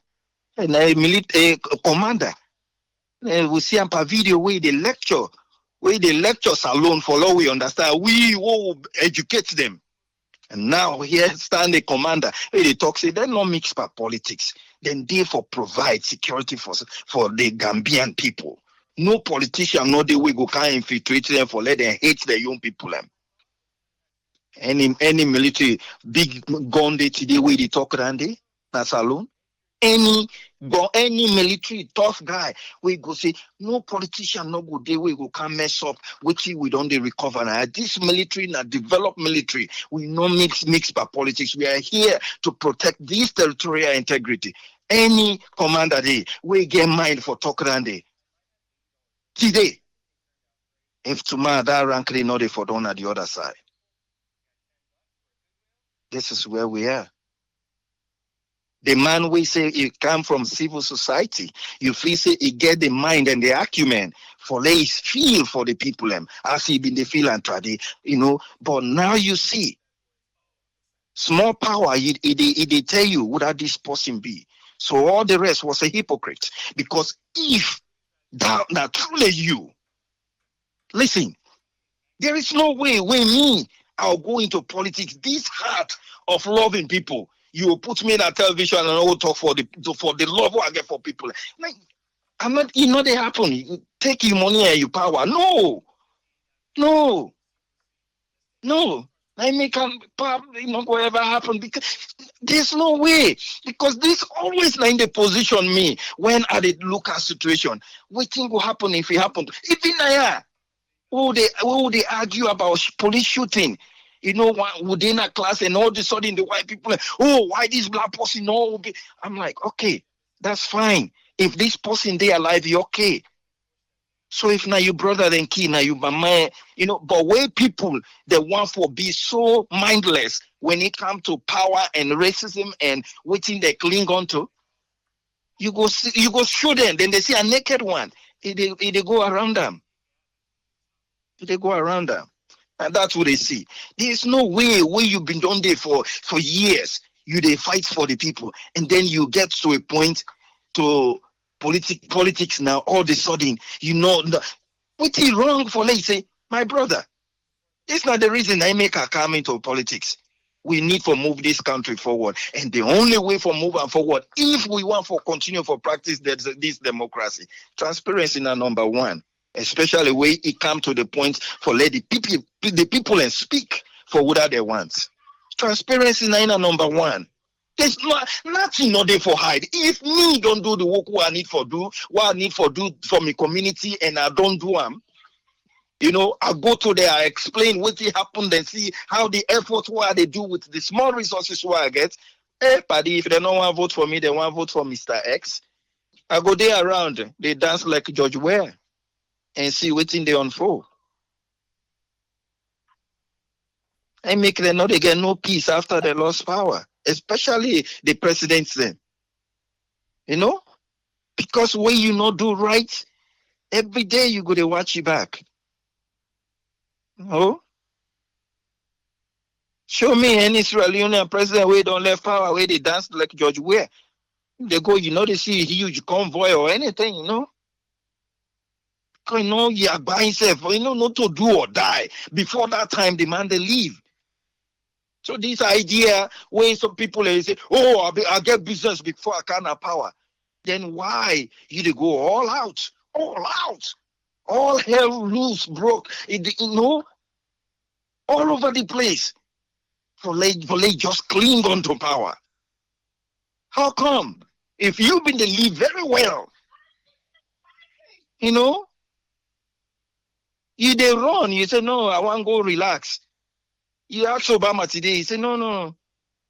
and a military commander. We see a video where they lecture salon for law we understand. We will educate them. And now here stand the commander. They talk, say they not mix by politics. Then they for provide security for the Gambian people. No politician, no they will go can infiltrate them for let them hate the young people. Any military big gun they today way they talk around there, that's alone. Any military tough guy we go say no politician no go there we go can mess up which we don't they recover now. This military now developed military we no mix by politics. We are here to protect this territorial integrity. Any commander there we get mind for talk around there today. If tomorrow that rank they know they for down at the other side. This is where we are. The man we say he come from civil society, you feel say he get the mind and the acumen for lay his feel for the people as he been the feel and try but now you see small power they tell you what that this person be. So all the rest was a hypocrite. Because if that now truly you listen, there is no way when me I'll go into politics, this heart of loving people. You will put me in a television and I will talk for the love I get for people. Like, I'm not, they happen. Take your money and your power. No. No, no. I make probably not going ever happen because there's no way. Because this always in the position me when I did look at situation. What thing will happen if it happened? Even now, who they argue about police shooting? You know, within a class, and all of a sudden the white people, oh, why this black person? No, I'm like, okay, that's fine. If this person they alive, you okay. So if now you brother then key, now you mama, you know, but where people they want for be so mindless when it comes to power and racism and waiting they cling on to, you go shoot them, then they see a naked one, they go around them. They go around them. And that's what they see. There's no way where you've been done there for years. You they fight for the people, and then you get to a point to politics now. All of a sudden, you know, what is wrong for? Let's say, my brother, it's not the reason I make a come into politics. We need to move this country forward, and the only way for moving forward, if we want for continue for practice this democracy, transparency is number one. Especially when it come to the point for let the people and speak for what they want. Transparency is number one. There's nothing not there for hide. If me don't do the work what I need for do for my community and I don't do them, you know, I go to there, I explain what happened and see how the effort what they do with the small resources what I get. Hey, buddy, if they don't want to vote for me, they want to vote for Mr. X. I go there around, they dance like George Ware. And see what's in the unfold. I make them not get no peace after they lost power, especially the presidents then. You know? Because when you not do right, every day you go to watch you back. Oh? Show me any Sierra Leone president where don't left power, where they dance like George Ware. They go, you know, they see a huge convoy or anything, you know? You know, you are by himself, you know, not to do or die. Before that time, the man they leave. So this idea where some people they say, oh, I get business before I can have power. Then why you they go all out, all hell loose, broke, you know, all over the place for they just cling on to power. How come? If you've been to live very well, you know, you they run, you say, no, I want to go relax. You ask Obama today, he say, no,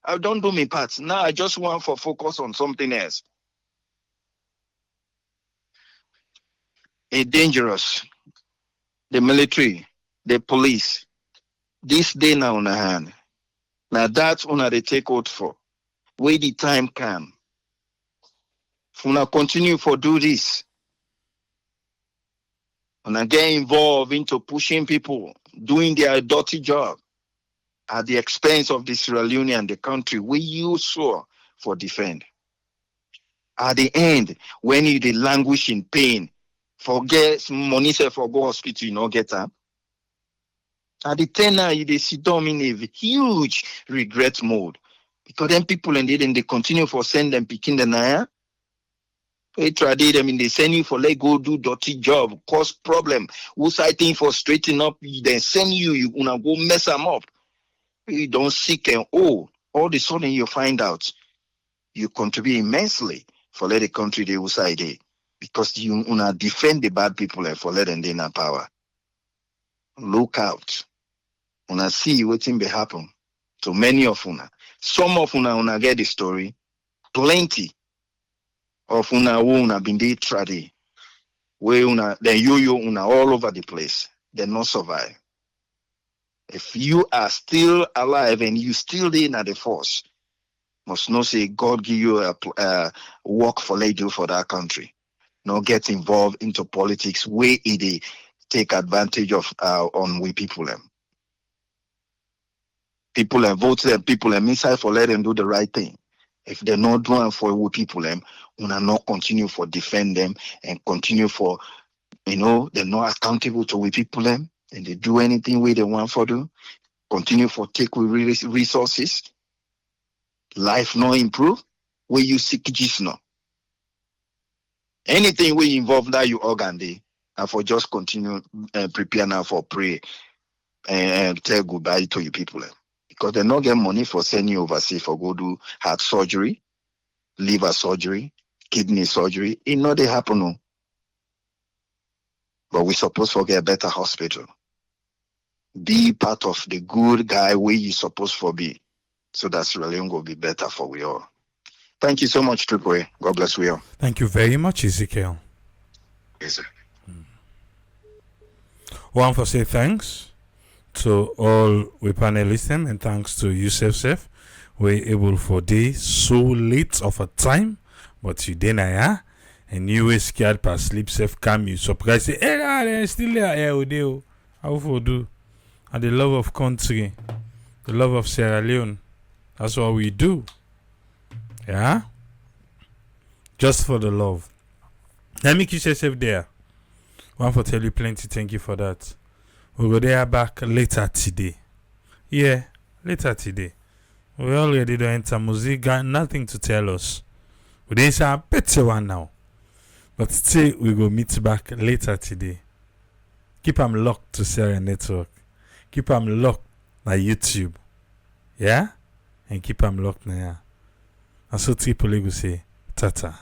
I don't do my part. Now I just want to focus on something else. It's dangerous. The military, the police, this day now on the hand. Now that's what they take out for. Where the time come. If we continue for do this, and I get involved into pushing people, doing their dirty job at the expense of the Sierra Leone and the country we use for defend. At the end, when you dey languish in pain, forget money for go hospital, you know, get up. At the tenor, you dey sit down in a huge regret mode. Because then people and they continue for send them picking the naya. They try them in they send you for let go do dirty job, cause problem. Who citing for straighten up, then send you gonna go mess them up. You don't seek and all of a sudden you find out you contribute immensely for let the country they will side because you wanna defend the bad people and for letting them in power. Look out. Una see waiting be happen to many of una. Some of una get the story. Plenty of una been dey trade. Where una then you una all over the place. They not survive. If you are still alive and you still in at the force, must not say God give you a work for they do for that country. Not get involved into politics where it take advantage of on we people them. People and vote them, people and inside for let them do the right thing. If they're not doing for we people them, wanna not continue for defend them and continue for, you know, they're not accountable to we people them and they do anything where they want for do. Continue for take with resources. Life not improve. Where you seek just now. Anything where you involve that you organ day, and for just continue prepare now for pray and tell goodbye to you people. Because they not get money for sending you overseas for go do heart surgery, liver surgery, kidney surgery. It not they happen. No. But we supposed to get a better hospital. Be part of the good guy where you supposed to be. So that's really going to be better for we all. Thank you so much, Triple A. God bless we all. Thank you very much, Ezekiel. Yes, sir. One for say thanks to all we panelists and thanks to Yusuf Sef. We're able for day so late of a time, but you didn't, and you were scared past sleep safe come you surprised say, hey, they're still there, how for do? And the love of country, the love of Sierra Leone. That's what we do. Yeah? Just for the love. Let me keep yourself there. One for tell you plenty, thank you for that. We'll go there back later today. Yeah, later today. We already don't enter music, got nothing to tell us. We didn't say a better one now. But today we go meet back later today. Keep them locked to Sarah Network. Keep them locked on YouTube. Yeah? And keep them locked now. And so Triple A will say, Tata.